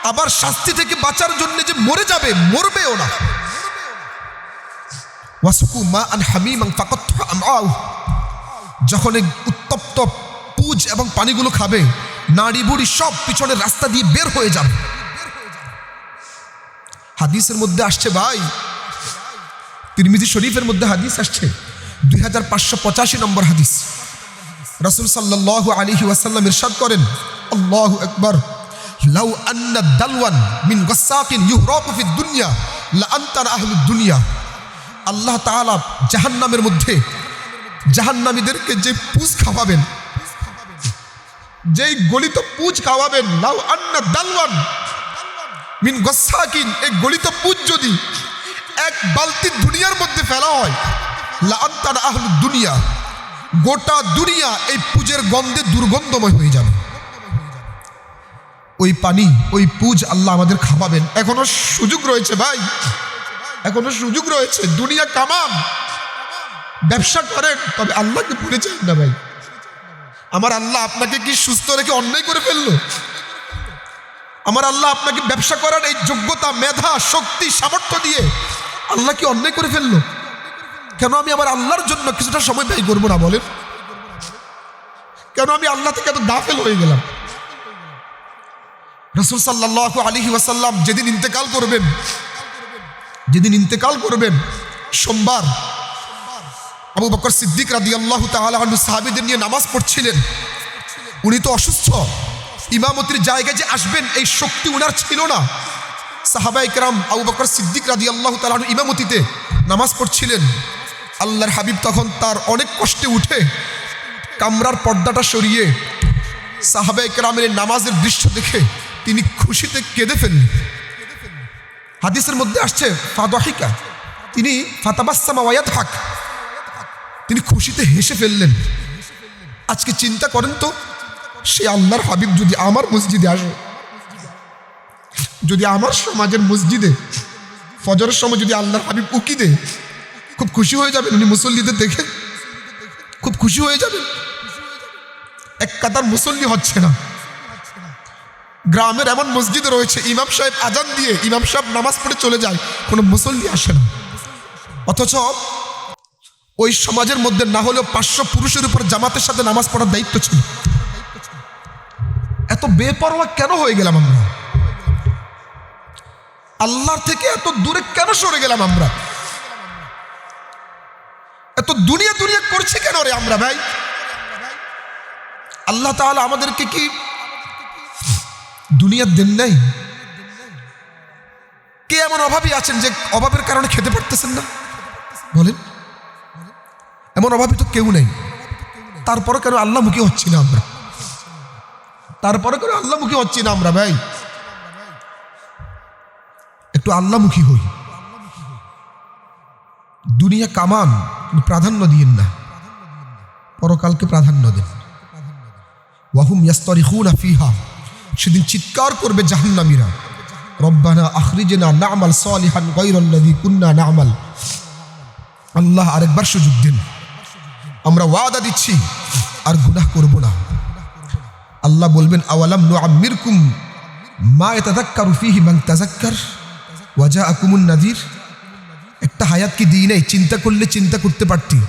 আবার শাস্তি থেকে বাঁচার জন্য যে মরে যাবে, মরবেও না। ওয়াসকু মাআন হামিমান ফাকাত্তা আমআউ, যখন এই উত্তপ্ত পুঁজ এবং পানিগুলো খাবে, নাড়ি বুড়ি সব পিছনের রাস্তা দিয়ে বের হয়ে যাবে। হাদিসের মধ্যে আসছে ভাই, তিরমিজি শরীফের মধ্যে হাদিস আসছে, 2585 নম্বর হাদিস। রাসূল সাল্লাল্লাহু আলাইহি ওয়াসাল্লাম ইরশাদ করেন, আল্লাহু আকবার, লাউ আন্না দালওয়ান মিন গাসসাকিন ইউহরাকু ফিদ দুনিয়া লা আনতা আহলুদ দুনিয়া। আল্লাহ তাআলা জাহান্নামের মধ্যে জাহান্নামীদেরকে যে পুঁজ খাওয়াবেন, যেই গলিত পুঁজ খাওয়াবেন, লাউ আন্না দালওয়ান মিন গাসসাকিন, এই গলিত পুঁজ যদি এক বালতি দুনিয়ার মধ্যে ফেলা হয়, লা আনতা আহলুদ দুনিয়া, গোটা দুনিয়া এই পুজের গন্ধে দুর্গন্ধময় হয়ে যাবে। ওই পানি, ওই পুজ আল্লাহ আমাদের খাওয়াবেন। এখনো সুযোগ রয়েছে ভাই, এখনো সুযোগ রয়েছে। দুনিয়া কামান, ব্যবসা করেন, তবে আল্লাহকে ভুলে যান না ভাই। আমার আল্লাহ আপনাকে কি সুস্থ রেখে অন্যায় করে ফেললো? আমার আল্লাহ আপনাকে ব্যবসা করার এই যোগ্যতা, মেধা, শক্তি, সামর্থ্য দিয়ে আল্লাহ কি অন্যায় করে ফেললো? কেন আমি আমার আল্লাহর জন্য কিছুটা সময় ব্যয় করবো না বলেন? কেন আমি আল্লাহ থেকে এত গাফেল হয়ে গেলাম? রাসূল সাল্লাল্লাহু আলাইহি ওয়াসাল্লাম যেদিন ইন্তেকাল করবেন সোমবার, আবু বকর সিদ্দিক রাদিয়াল্লাহু তাআলা আনহু সাহাবীদের নিয়ে নামাজ পড়ছিলেন। উনি তো অসুস্থ, ইমামতির জায়গায় যে আসবেন এই শক্তি উনার ছিল না। সাহাবায়ে কেরাম আবু বকর সিদ্দিক রাদিয়াল্লাহু তাআলা আনহু ইমামতিতে নামাজ পড়ছিলেন। আল্লাহর হাবিব তখন তার অনেক কষ্টে উঠে কামরার পর্দাটা সরিয়ে সাহাবায়ে কেরামের নামাজের দৃশ্য দেখে তিনি খুশিতে কেঁদে ফেললেন। হাদিসের মধ্যে আসছে ফাদাহিকা, তিনি ফাতাবাসসামা ওয়া ইয়াদহাক, তিনি খুশিতে হেসে ফেললেন। আজকে চিন্তা করেন তো, সেই আল্লাহর হাবিব যদি আমার মসজিদে আসে, যদি আমার সমাজের মসজিদে ফজরের সময় যদি আল্লাহর হাবিব উকি দেয় খুব খুশি হয়ে যাবেন, উনি মুসল্লিদের দেখে খুব খুশি হয়ে যাবেন। এক কাতার মুসল্লি হচ্ছে না। গ্রামের এমন মসজিদে রয়েছে ইমাম সাহেব আজান দিয়ে ইমাম সাহেব নামাজ পড়ে চলে যায়, কোনো মুসল্লি আসে না। অথচ ওই সমাজের মধ্যে না হলেও 500 পুরুষের উপর জামাতের সাথে নামাজ পড়ার দায়িত্ব ছিল। এত বেপরোয়া কেন হয়ে গেলাম আমরা? আল্লাহর থেকে এত দূরে কেন সরে গেলাম আমরা? এত দুনিয়া দুনিয়া করছি কেন রে আমরা ভাই? আল্লাহ তাআলা আমাদেরকে কি দুনিয়া দেন নাই? কে এমন অভাবী আছেন যে অভাবের কারণে খেতে পারতেছেন না? বলেন, এমন অভাবী তো কেউ নেই। তারপরে কেন আল্লাহমুখী হচ্ছি না আমরা? তারপরে কেন আল্লাহমুখী হচ্ছি না আমরা ভাই? একটু আল্লাহমুখী হই। দুনিয়া কামান, প্রাধান্য দিয়েন না, পরকালকে প্রাধান্য দেন। ওয়াহুম ইয়াস্তারিখুনা ফিহা, সেদিন চিৎকার করবে জাহান্নামীরা, রব্বানা আখরিজনা না'মাল সালিহান গায়রাল্লাযী কুন্না না'মাল। আল্লাহ আরেকবার সুযোগ দেন, আমরা ওয়াদা দিচ্ছি আর গুনাহ করব না। আল্লাহ বলবেন আওয়ালাম নুআম্মিরকুম মা ইয়াতাযাক্কারু ফীহি মান তাযাক্কার ওয়া জাআকুমুন নাযীর। একটা হায়াত কি দিই নাই? চিন্তা করলে চিন্তা করতে পারতি,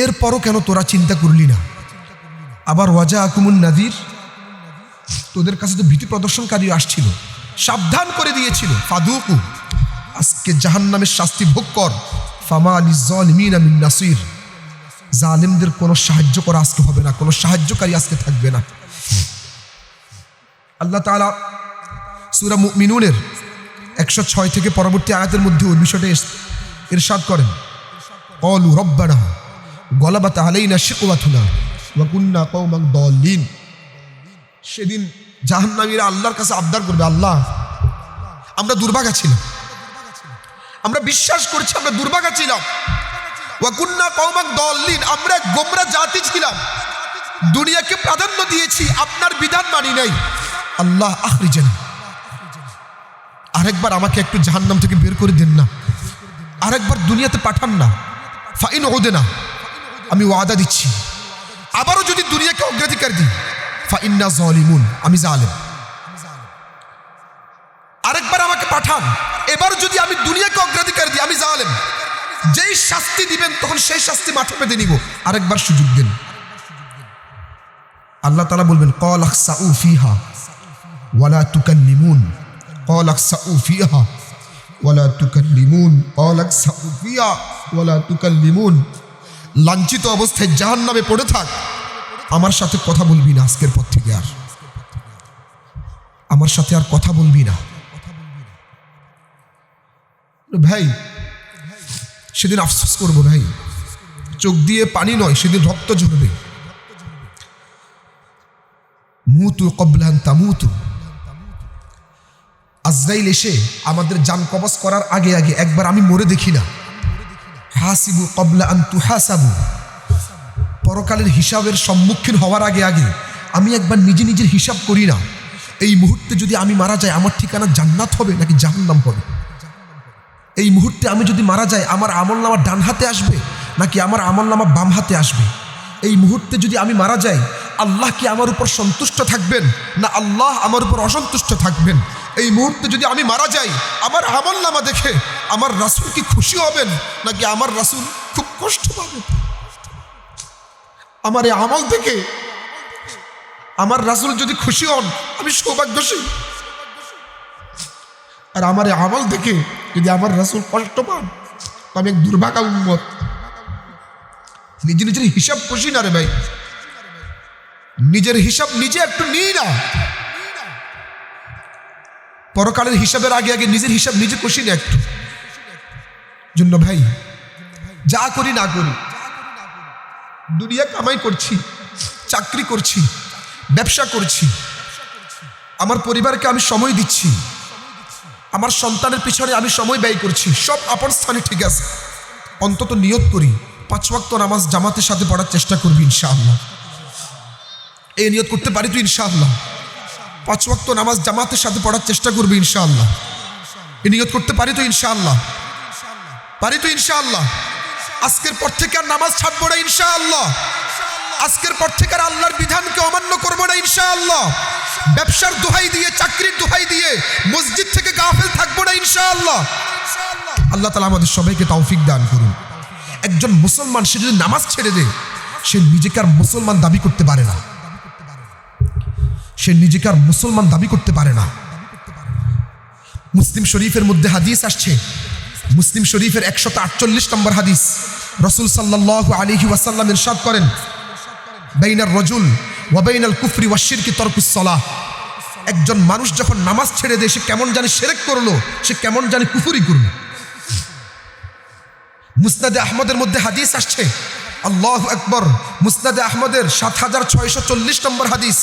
এরপরও কেন তোরা চিন্তা করলি না? আবার ওয়া জাআকুমুন নাযীর, তোদের কাছে তো ভীতি প্রদর্শনকারী আসছিল, সাবধান করে দিয়েছিল। ফাদুকু, আজকে জাহান্নামের শাস্তি ভোগ কর। ফামা লিয-যালিমিনা মিন নাসির, জালেমদের কোনো সাহায্য করা আজকে হবে না, কোনো সাহায্যকারী আজকে থাকবে না। আল্লাহ তাআলা সূরা মুমিনুনের 106 থেকে পরবর্তী আয়াতের মধ্যে ওই বিষয়টা ইরশাদ করেন, ক্বালু রব্বানা গলাবাত আলাইনা শিকওয়াতুনা ওয়া কুন্না কওমান দাল্লিন। সেদিন জাহান্নামীরা আল্লাহর কাছে আবদার করবে, আল্লাহ আমরা দুর্ভাগা ছিলাম, আমরা বিশ্বাস করছি আমরা দুর্ভাগা ছিলাম। ওয়া কুন্না কওমান দাল্লিন, আমরা গোমরা জাতি ছিলাম, দুনিয়াকে প্রাধান্য দিয়েছি, আপনার বিধান মানি নাই। আল্লাহ আখরিজনা, আরেকবার আমাকে একটু জাহান্নাম থেকে বের করে দেন না, আরেকবার দুনিয়াতে পাঠান না। ফাইন উদেনা, আমি ওয়াদা দিচ্ছি আবারও যদি দুনিয়াকে অগ্রাধিকার দিই, ফাইন্না যালিমুন, আমি জালেম। আরেকবার আমাকে পাঠান, এবার যদি আমি দুনিয়াকে অগ্রাধিকার দিই, আমি জালেম। যেই শাস্তি দিবেন তখন সেই শাস্তি মাথা পেতে নিব, আরেকবার সুযোগ দেন। আল্লাহ তাআলা বলবেন ক্বাল আখসাউ ফিহা ওয়ালা তুকাল্লিমুন, ক্বাল আখসাউ ফিহা ওয়ালা তুকাল্লিমুন, ক্বাল আখসাউ ফিহা ওয়ালা তুকাল্লিমুন। লাঞ্ছিত অবস্থায় জাহান্নামে পড়ে থাক, আমার সাথে কথা বলবি না, আজকের পর থেকে আর আমার সাথে আর কথা বলবি না। ভাই সেদিন আফসোস করবো ভাই, চোখ দিয়ে পানি নয়, সেদিন রক্ত ঝরবে। মুতু ক্বাবলা আন তামুতু, আজরাইল এসে আমাদের জান কবজ করার আগে আগে একবার আমি মরে দেখি না। হাসিবু ক্বাবলা আন তুহাসাবু, পরকালের হিসাবের সম্মুখীন হওয়ার আগে আগে আমি একবার নিজে নিজের হিসাব করি না, এই মুহূর্তে যদি আমি মারা যাই আমার ঠিকানা জান্নাত হবে নাকি জাহান্নাম হবে? এই মুহূর্তে আমি যদি মারা যাই আমার আমলনামা ডান হাতে আসবে নাকি আমার আমলনামা বাম হাতে আসবে? এই মুহূর্তে যদি আমি মারা যাই আল্লাহ কি আমার উপর সন্তুষ্ট থাকবেন না আল্লাহ আমার উপর অসন্তুষ্ট থাকবেন? এই মুহূর্তে যদি আমি মারা যাই আমার আমলনামা দেখে আমার রাসূল কি খুশি হবেন নাকি আমার রাসূল খুব কষ্ট পাবেন? আমার এই আমল দেখে আমার রাসূল যদি খুশি হন আমি সৌভাগ্যশীল, আর আমার এই আমল দেখে যদি আমার রাসূল কষ্ট পান আমি এক দুর্ভাগা উম্মত। নিজে নিজের হিসাব কষি না রে ভাই, নিজের হিসাব নিজে একটু নিই না। পরকালের হিসাবের আগে আগে নিজের হিসাব নিজে কষি না একটু। জন্য ভাই যা করি না করি, দুনিয়া কামাই করছি, চাকরি করছি, ব্যবসা করছি, আমার পরিবারকে আমি সময় দিচ্ছি, আমার সন্তানের পিছনে আমি সময় ব্যয় করছি, সব আপন স্থানে ঠিক আছে। অন্তত নিয়ত করি 5 ওয়াক্ত নামাজ জামাতের সাথে পড়ার চেষ্টা করবি ইনশাআল্লাহ। এই নিয়ত করতে পারি তো ইনশাআল্লাহ? 5 ওয়াক্ত নামাজ জামাতের সাথে পড়ার চেষ্টা করবি ইনশাআল্লাহ। এ নিয়ত করতে পারি তো ইনশাআল্লাহ? পারি তো ইনশাআল্লাহ? আজকের পর থেকে আর নামাজ ছাড়বো না ইনশাআল্লাহ। আজকের পর থেকে আর আল্লাহর বিধানকে অমান্য করবো না ইনশাআল্লাহ। ব্যবসার দোহাই দিয়ে, চাকরির দোহাই দিয়ে মসজিদ থেকে গাফেল থাকবো না ইনশাআল্লাহ। আল্লাহ তাআলা আমাদের সবাইকে তৌফিক দান করুন। একজন মুসলমান সে যদি নামাজ ছেড়ে দেয়, সে নিজেকে আর মুসলমান দাবি করতে পারে না। সে নিজেকে আর মুসলমান দাবি করতে পারে না। মুসলিম শরীফের মধ্যে হাদিস আসছে, মুসলিম শরীফের 148 নম্বর হাদিস। রাসূল সাল্লাল্লাহু আলাইহি ওয়াসাল্লাম ইরশাদ করেন, বাইনার রাজুল ওয়া বাইনাল কুফরি ওয়াশ শিরকি তারকুস সালাহ। একজন মানুষ যখন নামাজ ছেড়ে দেয়, সে কেমন জানি শিরক করলো, সে কেমন জানি কুফরি করলো। মুসনাদে আহমদের মধ্যে হাদিস আসছে, আল্লাহু আকবার, মুসনাদে আহমদের 7640 নম্বর হাদিস।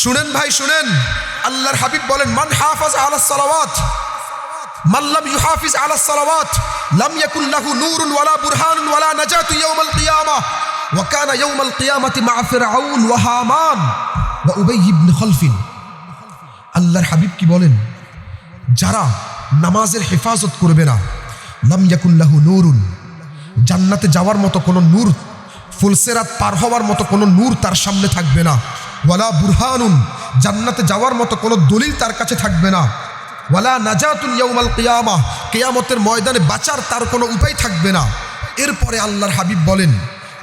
শুনেন ভাই শুনেন, আল্লাহর হাবিব বলেন, মান হাফাজ আলাস সালাওয়াত মান লাম ইউহাফিজ আলাস সালাওয়াত লাম ইয়াকুন লাহু নূরুন ওয়ালা বুরহানুন ওয়ালা নাজাতু ইয়াউমাল কিয়ামাহ ওয়া কানা ইয়াউমাল কিয়ামাতি মা ফিরআউন ওয়া হামান ওয়া উবাই ইবনে খালফ। আল্লাহর হাবিব কি বলেন, যারা নামাজের হেফাজত করবে না, লাম ইয়াকুন লাহু নূরুন, জান্নাতে যাওয়ার মতো কোনো নূর, ফুলসেরাত পার হওয়ার মতো কোনো নূর তার সামনে থাকবে না। ওয়ালা বুরহানুন, জান্নাতে যাওয়ার মতো কোনো দলিল তার কাছে থাকবে না। ওয়ালা নাজাতুন ইয়াউমাল কিয়ামাহ, কিয়ামতের ময়দানে বাঁচার তার কোনো উপায় থাকবে না। এরপরে আল্লাহর হাবিব বলেন,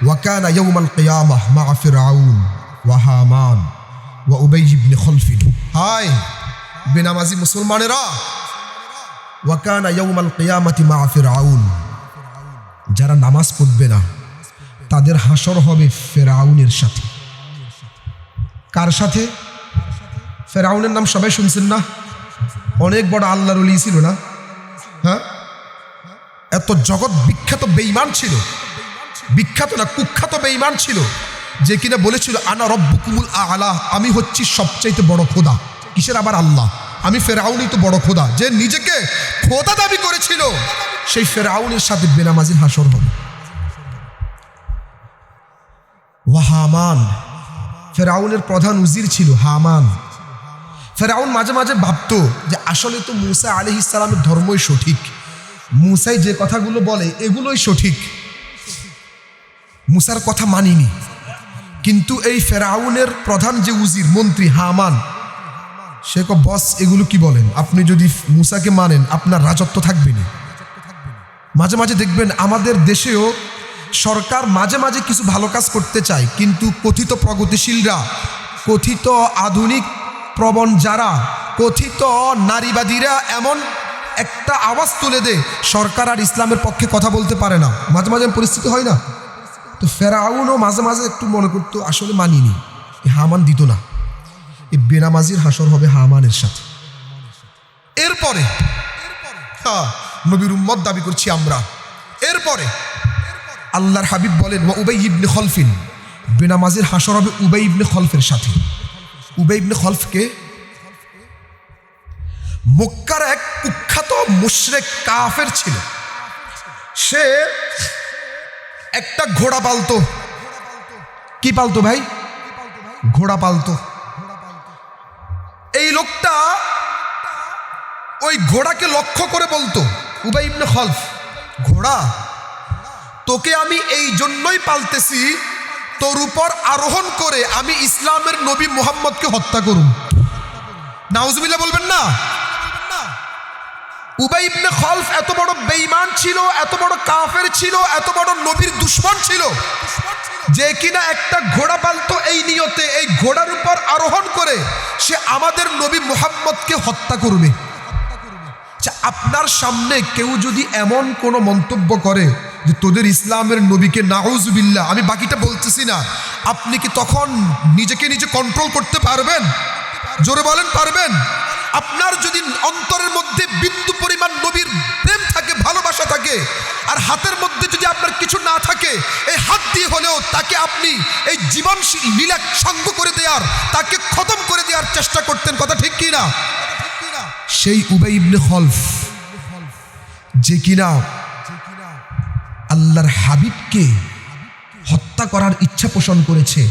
ওয়া কানা ইয়াউমাল কিয়ামাহ মা ফিরআউন ওয়া হামান ওয়া উবাই ইবনে খালফ। হায় বেনামাজি মুসলমানেরা, ওয়া কানা ইয়াউমাল কিয়ামাতি মা ফিরআউন, যারা নামাজ পড়বে না তাদের হাসর হবে ফেরাউনের সাথে। কার সাথে? ফেরাউনের নাম সবাই শুনছেন না? অনেক বড় আল্লাহর ওলি ছিল না? হ্যাঁ, এত জগৎ বিখ্যাত বেঈমান ছিল, বিখ্যাত না কুখ্যাত বেঈমান ছিল, যে কিনা বলেছিল আনা রব্বুকুমুল আ'লা, আমি হচ্ছি সবচাইতে বড় খোদা। কিসের আবার আল্লাহ? আমি ফেরাউনই তো বড় খোদা। যে নিজেকে খোদা দাবি করেছিল, সেই ফেরাউনের সাথে বেনামাজির হাসর হবে। ওয়া হামান, ফেরাউনের প্রধান উজির ছিল হামান। ফেরাউন মাঝে মাঝে ভাবতো যে আসলে তো মূসা আলাইহিস সালামের ধর্মই সঠিক, মূসাই যে কথাগুলো বলে এগুলোই সঠিক, মূসার কথা মানিনি। কিন্তু এই ফেরাউনের প্রধান যে উজির, মন্ত্রী হামান, সে বস এগুলো কি বলেন, আপনি যদি মূসাকে মানেন আপনার রাজত্ব থাকবে না। মাঝে মাঝে দেখবেন আমাদের দেশেও সরকার মাঝে মাঝে কিছু ভালো কাজ করতে চায়, কিন্তু কথিত প্রগতিশীলরা, কথিত আধুনিক প্রবণ যারা, কথিত নারীবাদীরা এমন একটা আওয়াজ তুলে দেয়, সরকার আর ইসলামের পক্ষে কথা বলতে পারে না। মাঝে মাঝে পরিস্থিতি হয় না? তো ফেরাউনও মাঝে মাঝে একটু মনে করতো আসলে মানিনি, হামান দিত না। এই বেনামাজির হাসর হবে হামানের সাথে। এরপরে নবীর উম্মত দাবি করছি আমরা। এরপরে আল্লাহর হাবিব বলেন, ওয়া উবাই ইবনে খালফ, বেনামাজির হাসর হবে উবাই ইবনে খালফের সাথে। উবাই ইবনে খালফকে মক্কার এক কুখ্যাত মুশরিক কাফের ছিল। সে একটা ঘোড়া পালতো। কি পালতো ভাই? ঘোড়া পালতো। এই লোকটা ওই ঘোড়াকে লক্ষ্য করে বলতো, উবাই ইবনে খালফ, ঘোড়া তোকে আমি এই জন্যই পালতেছি, তোর উপর আরোহণ করে আমি ইসলামের নবী মুহাম্মদকে হত্যা করুন। নাউজুবিল্লাহ বলবেন না? উবাই ইবনে খালফ এত বড় বেঈমান ছিল, এত বড় কাফের ছিল, এত বড় নবীর দুশমন ছিল, যে কিনা একটা ঘোড়া পালতো এই নিয়তে, এই ঘোড়ার উপর আরোহণ করে সে আমাদের নবী মুহাম্মদকে হত্যা করবে। আপনার সামনে কেউ যদি এমন কোনো মন্তব্য করে যে তোদের ইসলামের নবীকে, নাউজুবিল্লাহ, আমি বাকিটা বলতেছি না, আপনি কি তখন নিজেকে নিজে কন্ট্রোল করতে পারবেন? জোরে বলেন, পারবেন? আপনার যদি অন্তরের মধ্যে বিন্দু পরিমাণ নবীর প্রেম থাকে, ভালোবাসা থাকে, আর হাতের মধ্যে যদি আপনার কিছু না থাকে, এই হাত দিয়ে হলেও তাকে আপনি এই জীবন লীলা সাঙ্গ করে দেওয়ার, তাকে খতম করে দেওয়ার চেষ্টা করতেন। কথা ঠিক কি না? সেই উবাই ইবনে খালফ যে কিনা আল্লাহর হাবিবকে হত্যা করার ইচ্ছা পোষণ করেছে,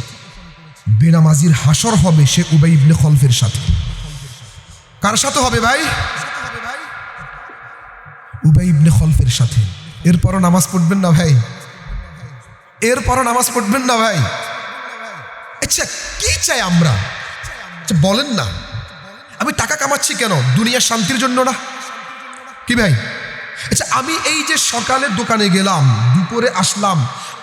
বেনামাজির হাসর হবে সে উবাই ইবনে খালফের সাথে। কার সাথে হবে ভাই? উবাই ইবনে খলফের সাথে। এরপরও নামাজ পড়বেন না ভাই? এরপরও নামাজ পড়বেন না ভাই? আচ্ছা কি চাই আমরা? আচ্ছা বলেন না, আমি টাকা কামাচ্ছি কেন? দুনিয়ার শান্তির জন্য না কি ভাই? আচ্ছা আমি এই যে সকালে দোকানে গেলাম, দুপুরে আসলাম,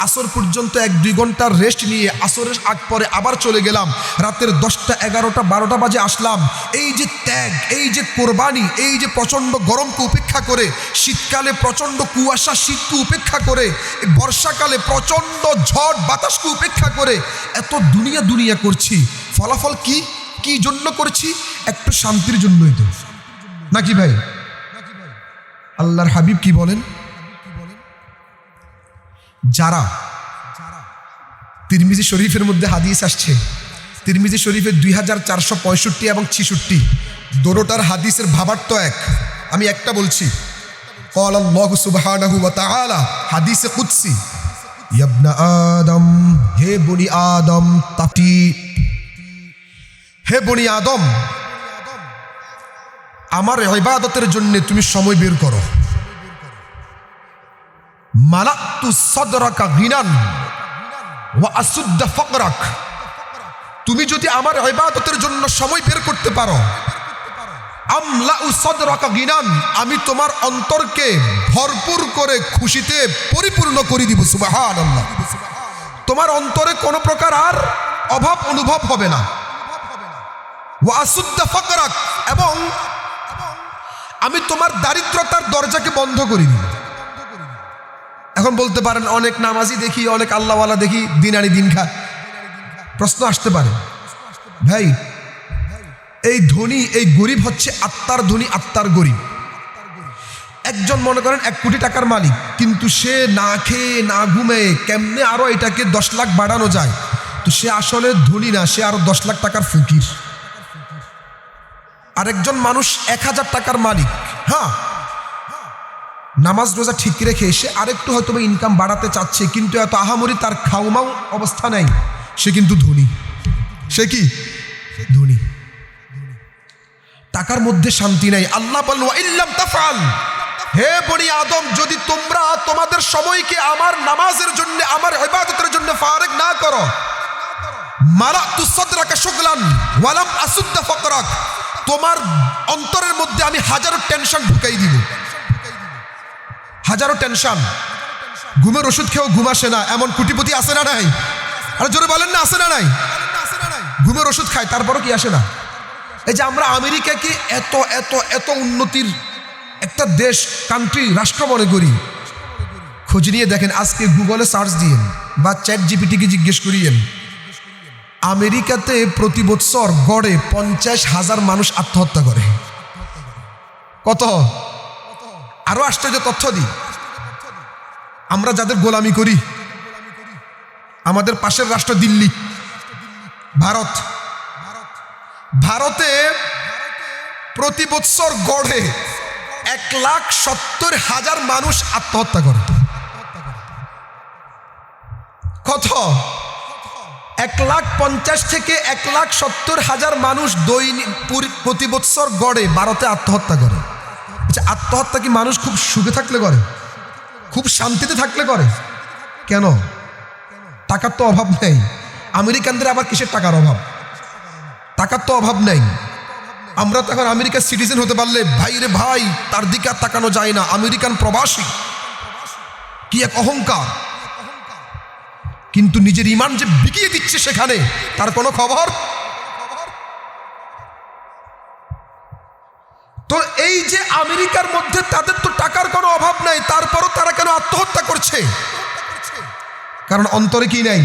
আসর পর্যন্ত 1-2 ঘন্টার রেস্ট নিয়ে আসরের আগ পরে আবার চলে গেলাম, রাতের 10টা 11টা 12টা বাজে আসলাম, এই যে ত্যাগ, এই যে কোরবানি, এই যে প্রচণ্ড গরমকে উপেক্ষা করে, শীতকালে প্রচণ্ড কুয়াশা শীতকে উপেক্ষা করে, বর্ষাকালে প্রচণ্ড ঝড় বাতাসকে উপেক্ষা করে এত দুনিয়া করছি, ফলাফল কি? কি জন্য করছি? একটু শান্তির জন্যই তো নাকি ভাই? আল্লাহর হাবিব কি বলেন? যারা তিরমিজি শরীফের মধ্যে হাদিস আসছে, তিরমিজি শরীফের 2465 এবং 66 দোনোটার হাদিসের ভাবার্থ এক। আমি একটা বলছি, قال الله سبحانه وتعالى হাদিসে কুদসি, ইয়া ইবনা আদম, হে বনি আদম, তাতি, হে বনি আদম, আমার ইবাদতের জন্য তুমি সময় বের করো। মালাতু সাদরাকা গিনান ওয়া আসুদ্দা ফাকরাক, তুমি যদি আমার ইবাদতের জন্য সময় বের করতে পারো, আমলাউ সাদরাকা গিনান, আমি তোমার অন্তরকে ভরপুর করে খুশিতে পরিপূর্ণ করে দিব। সুবহানাল্লাহ। তোমার অন্তরে কোনো প্রকার আর অভাব অনুভব হবে না। ওয়া আসুদ্দা ফাকরাক, এবং আমি তোমার দারিদ্রতার দরজাকে বন্ধ করে দিব। এখন বলতে পারেন অনেক নামাজি দেখি, অনেক আল্লাহওয়ালা দেখি, দিন আনি দিন খা। প্রশ্ন আসতে পারে, ভাই এই ধনী এই গরিব হচ্ছে আত্মার ধনী আত্মার গরিব। একজন মনে করেন 1 কোটি টাকার মালিক, কিন্তু সে না খেয়ে না ঘুমে কেমনে আরো এটাকে 10 লাখ বাড়ানো যায়, তো সে আসলে ধনী না, সে আরো 10 লাখ টাকার ফকির। আরেকজন মানুষ 1000 টাকার মালিক, হ্যাঁ নামাজ রোজা ঠিক রেখে সে আরেকটু হয়তো ইনকাম বাড়াতে চাচ্ছে, কিন্তু এত আহামরি তার খাওমাও অবস্থা নাই, সে কিন্তু ধনী। সে কি ধনী? টাকার মধ্যে শান্তি নাই। আল্লাহ বলল, ওয়া ইল্লাম তাফআল, হে বনি আদম, যদি তোমরা তোমাদের সময়কে আমার নামাজের জন্য, আমার ইবাদতের জন্য ফারেক না করো, মালাতু সাদরাকা শুগলান ওয়া লাম আসুদ্দা ফাকরাক, তোমার অন্তরের মধ্যে আমি হাজারো টেনশন ঢুকাই দিব। হাজারো টেনশন, ঘুমের ওষুধ খেয়েও ঘুম আসে না এমন কোটিপতি আছে না নাই? আরে জোরে বলেন না, আছে না নাই? ঘুমের ওষুধ খায় তারপরও কি আসে না? এই যে আমরা আমেরিকাকে এত এত এত উন্নতির একটা দেশ, কান্ট্রি, রাষ্ট্র মনে করি, খোঁজ নিয়ে দেখেন, আজকে গুগলে সার্চ দিয়েন বা চ্যাট জিপিটিকে জিজ্ঞেস করিয়েন, আমেরিকাতে প্রতি বছর গড়ে 50,000 মানুষ আত্মহত্যা করে। কত? আরো আশ্চর্য তথ্য দিই, আমরা যাদের গোলামি করি, আমাদের পাশের রাষ্ট্র দিল্লি, ভারত, ভারতে প্রতি বছর গড়ে 1,70,000 মানুষ আত্মহত্যা করে। কত? 1,50,000 থেকে 1,70,000 মানুষ দৈনিক প্রতি বছর গড়ে ভারতে আত্মহত্যা করে। আচ্ছা, আত্মহত্যা কি মানুষ খুব সুখে থাকলে করে? খুব শান্তিতে থাকলে করে? কেন? টাকার তো অভাব নেই। আমেরিকানদের আবার কিসের টাকার অভাব? টাকার তো অভাব নেই। আমরা তো এখন আমেরিকার সিটিজেন হতে পারলে ভাই রে ভাই, তার দিকে আর তাকানো যায় না। আমেরিকান প্রবাসী, কি এক অহংকার, কিন্তু নিজের ইমান যে বিকিয়ে দিচ্ছে সেখানে তার কোনো খবর। তো এই যে আমেরিকার মধ্যে তাদের তো টাকার কোনো অভাব নাই, তারপরও তারা কেন আত্মহত্যা করছে? কারণ অন্তরে কি নাই?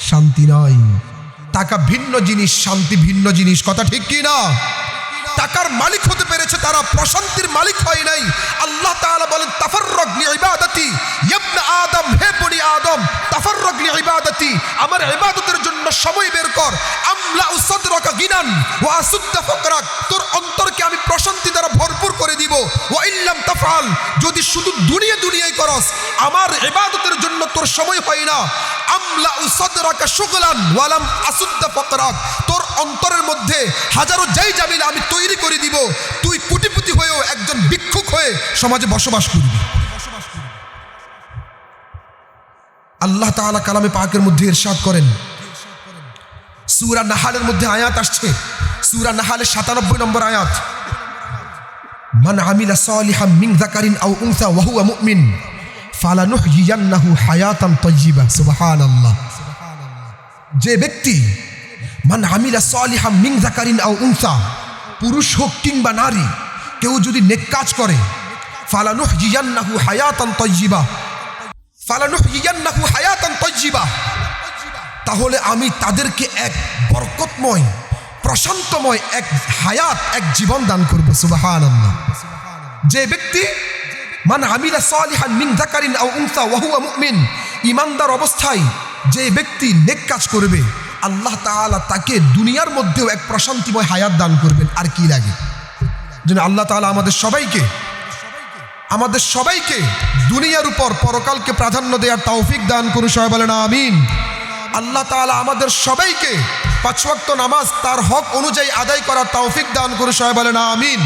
শান্তি নাই। টাকা ভিন্ন জিনিস, শান্তি ভিন্ন জিনিস। কথা ঠিক কি না? টাকার মালিক হতে পেরেছে তারা, প্রশান্তির মালিক হয় নাই। আল্লাহ তাআলা বলেন, তাফাররাগ লিইবাদাতি ইয়া ইবনা আদম, হে বনি আদম, তাফাররাগ লিইবাদাতি, আমার ইবাদতের জন্য সময় বের কর। আমলাউ সাদরাকা গিনান ওয়া আসুদ্দা ফাকরাক, তোর অন্তরকে আমি প্রশান্তি দ্বারা ভরপুর করে দিব। ওয়া ইল্লাম তাফআল, যদি শুধু দুনিয়াই করস, আমার ইবাদতের জন্য তোর সময় হয় না। আমলাউ সাদরাকা শুগলান ওয়া লাম আসুদ্দা ফাকরাক, তোর অন্তরের মধ্যে হাজারো জামিলা আমি তৈরি করে দিব। তুই কোটিপতি হয়েও একজন ভিক্ষুক হয়ে সমাজে বসবাস করবে। আল্লাহ তাআলা কালামে পাকের মধ্যে ইরশাদ করেন, সূরা নাহালের মধ্যে আয়াত আসছে, সূরা নাহালের ৯৭ নম্বর আয়াত, মান আমিলা সালিহাম মিন যাকারিন আও উনসা ওয়া হুয়া মুমিন ফালানুহয়িয়ান্নাহু হায়াতান তাইয়্যিবা। সুবহানাল্লাহ। যে ব্যক্তি মান আমিলা সালিহাম মিন যাকারিন আও উনসা, পুরুষ হোক কিংবা নারী, কেউ যদি নেক কাজ করে, ফালানুহয়িয়ান্নাহু হায়াতান তাইয়্যিবা, ফালানুহয়িয়ান্নাহু হায়াতান তাইয়্যিবা, তাহলে আমি তাদেরকে এক বরকতময় প্রশান্তময় এক হায়াত, এক জীবন দান করব। সুবহানাল্লাহ। যে ব্যক্তি মান আমিলা সালিহান মিন যাকারিন আও উনসা ওয়া হুয়া মুমিন, ঈমানদার অবস্থায় যে ব্যক্তি নেক কাজ করবে, আল্লাহ তাআলা তাকে দুনিয়ার মধ্যেও এক প্রশান্তিময় হায়াত দান করবেন। আর কি লাগে? যেন আল্লাহ তাআলা আমাদের সবাইকে দুনিয়ার উপর পরকালকে প্রাধান্য দেওয়ার তৌফিক দান করুন। সবাই বলেন আমিন। আল্লাহ তাআলা আমাদের সবাইকে ৫ ওয়াক্ত নামাজ তার হক অনুযায়ী আদায় করার তৌফিক দান করুন। সবাই বলেন আমিন।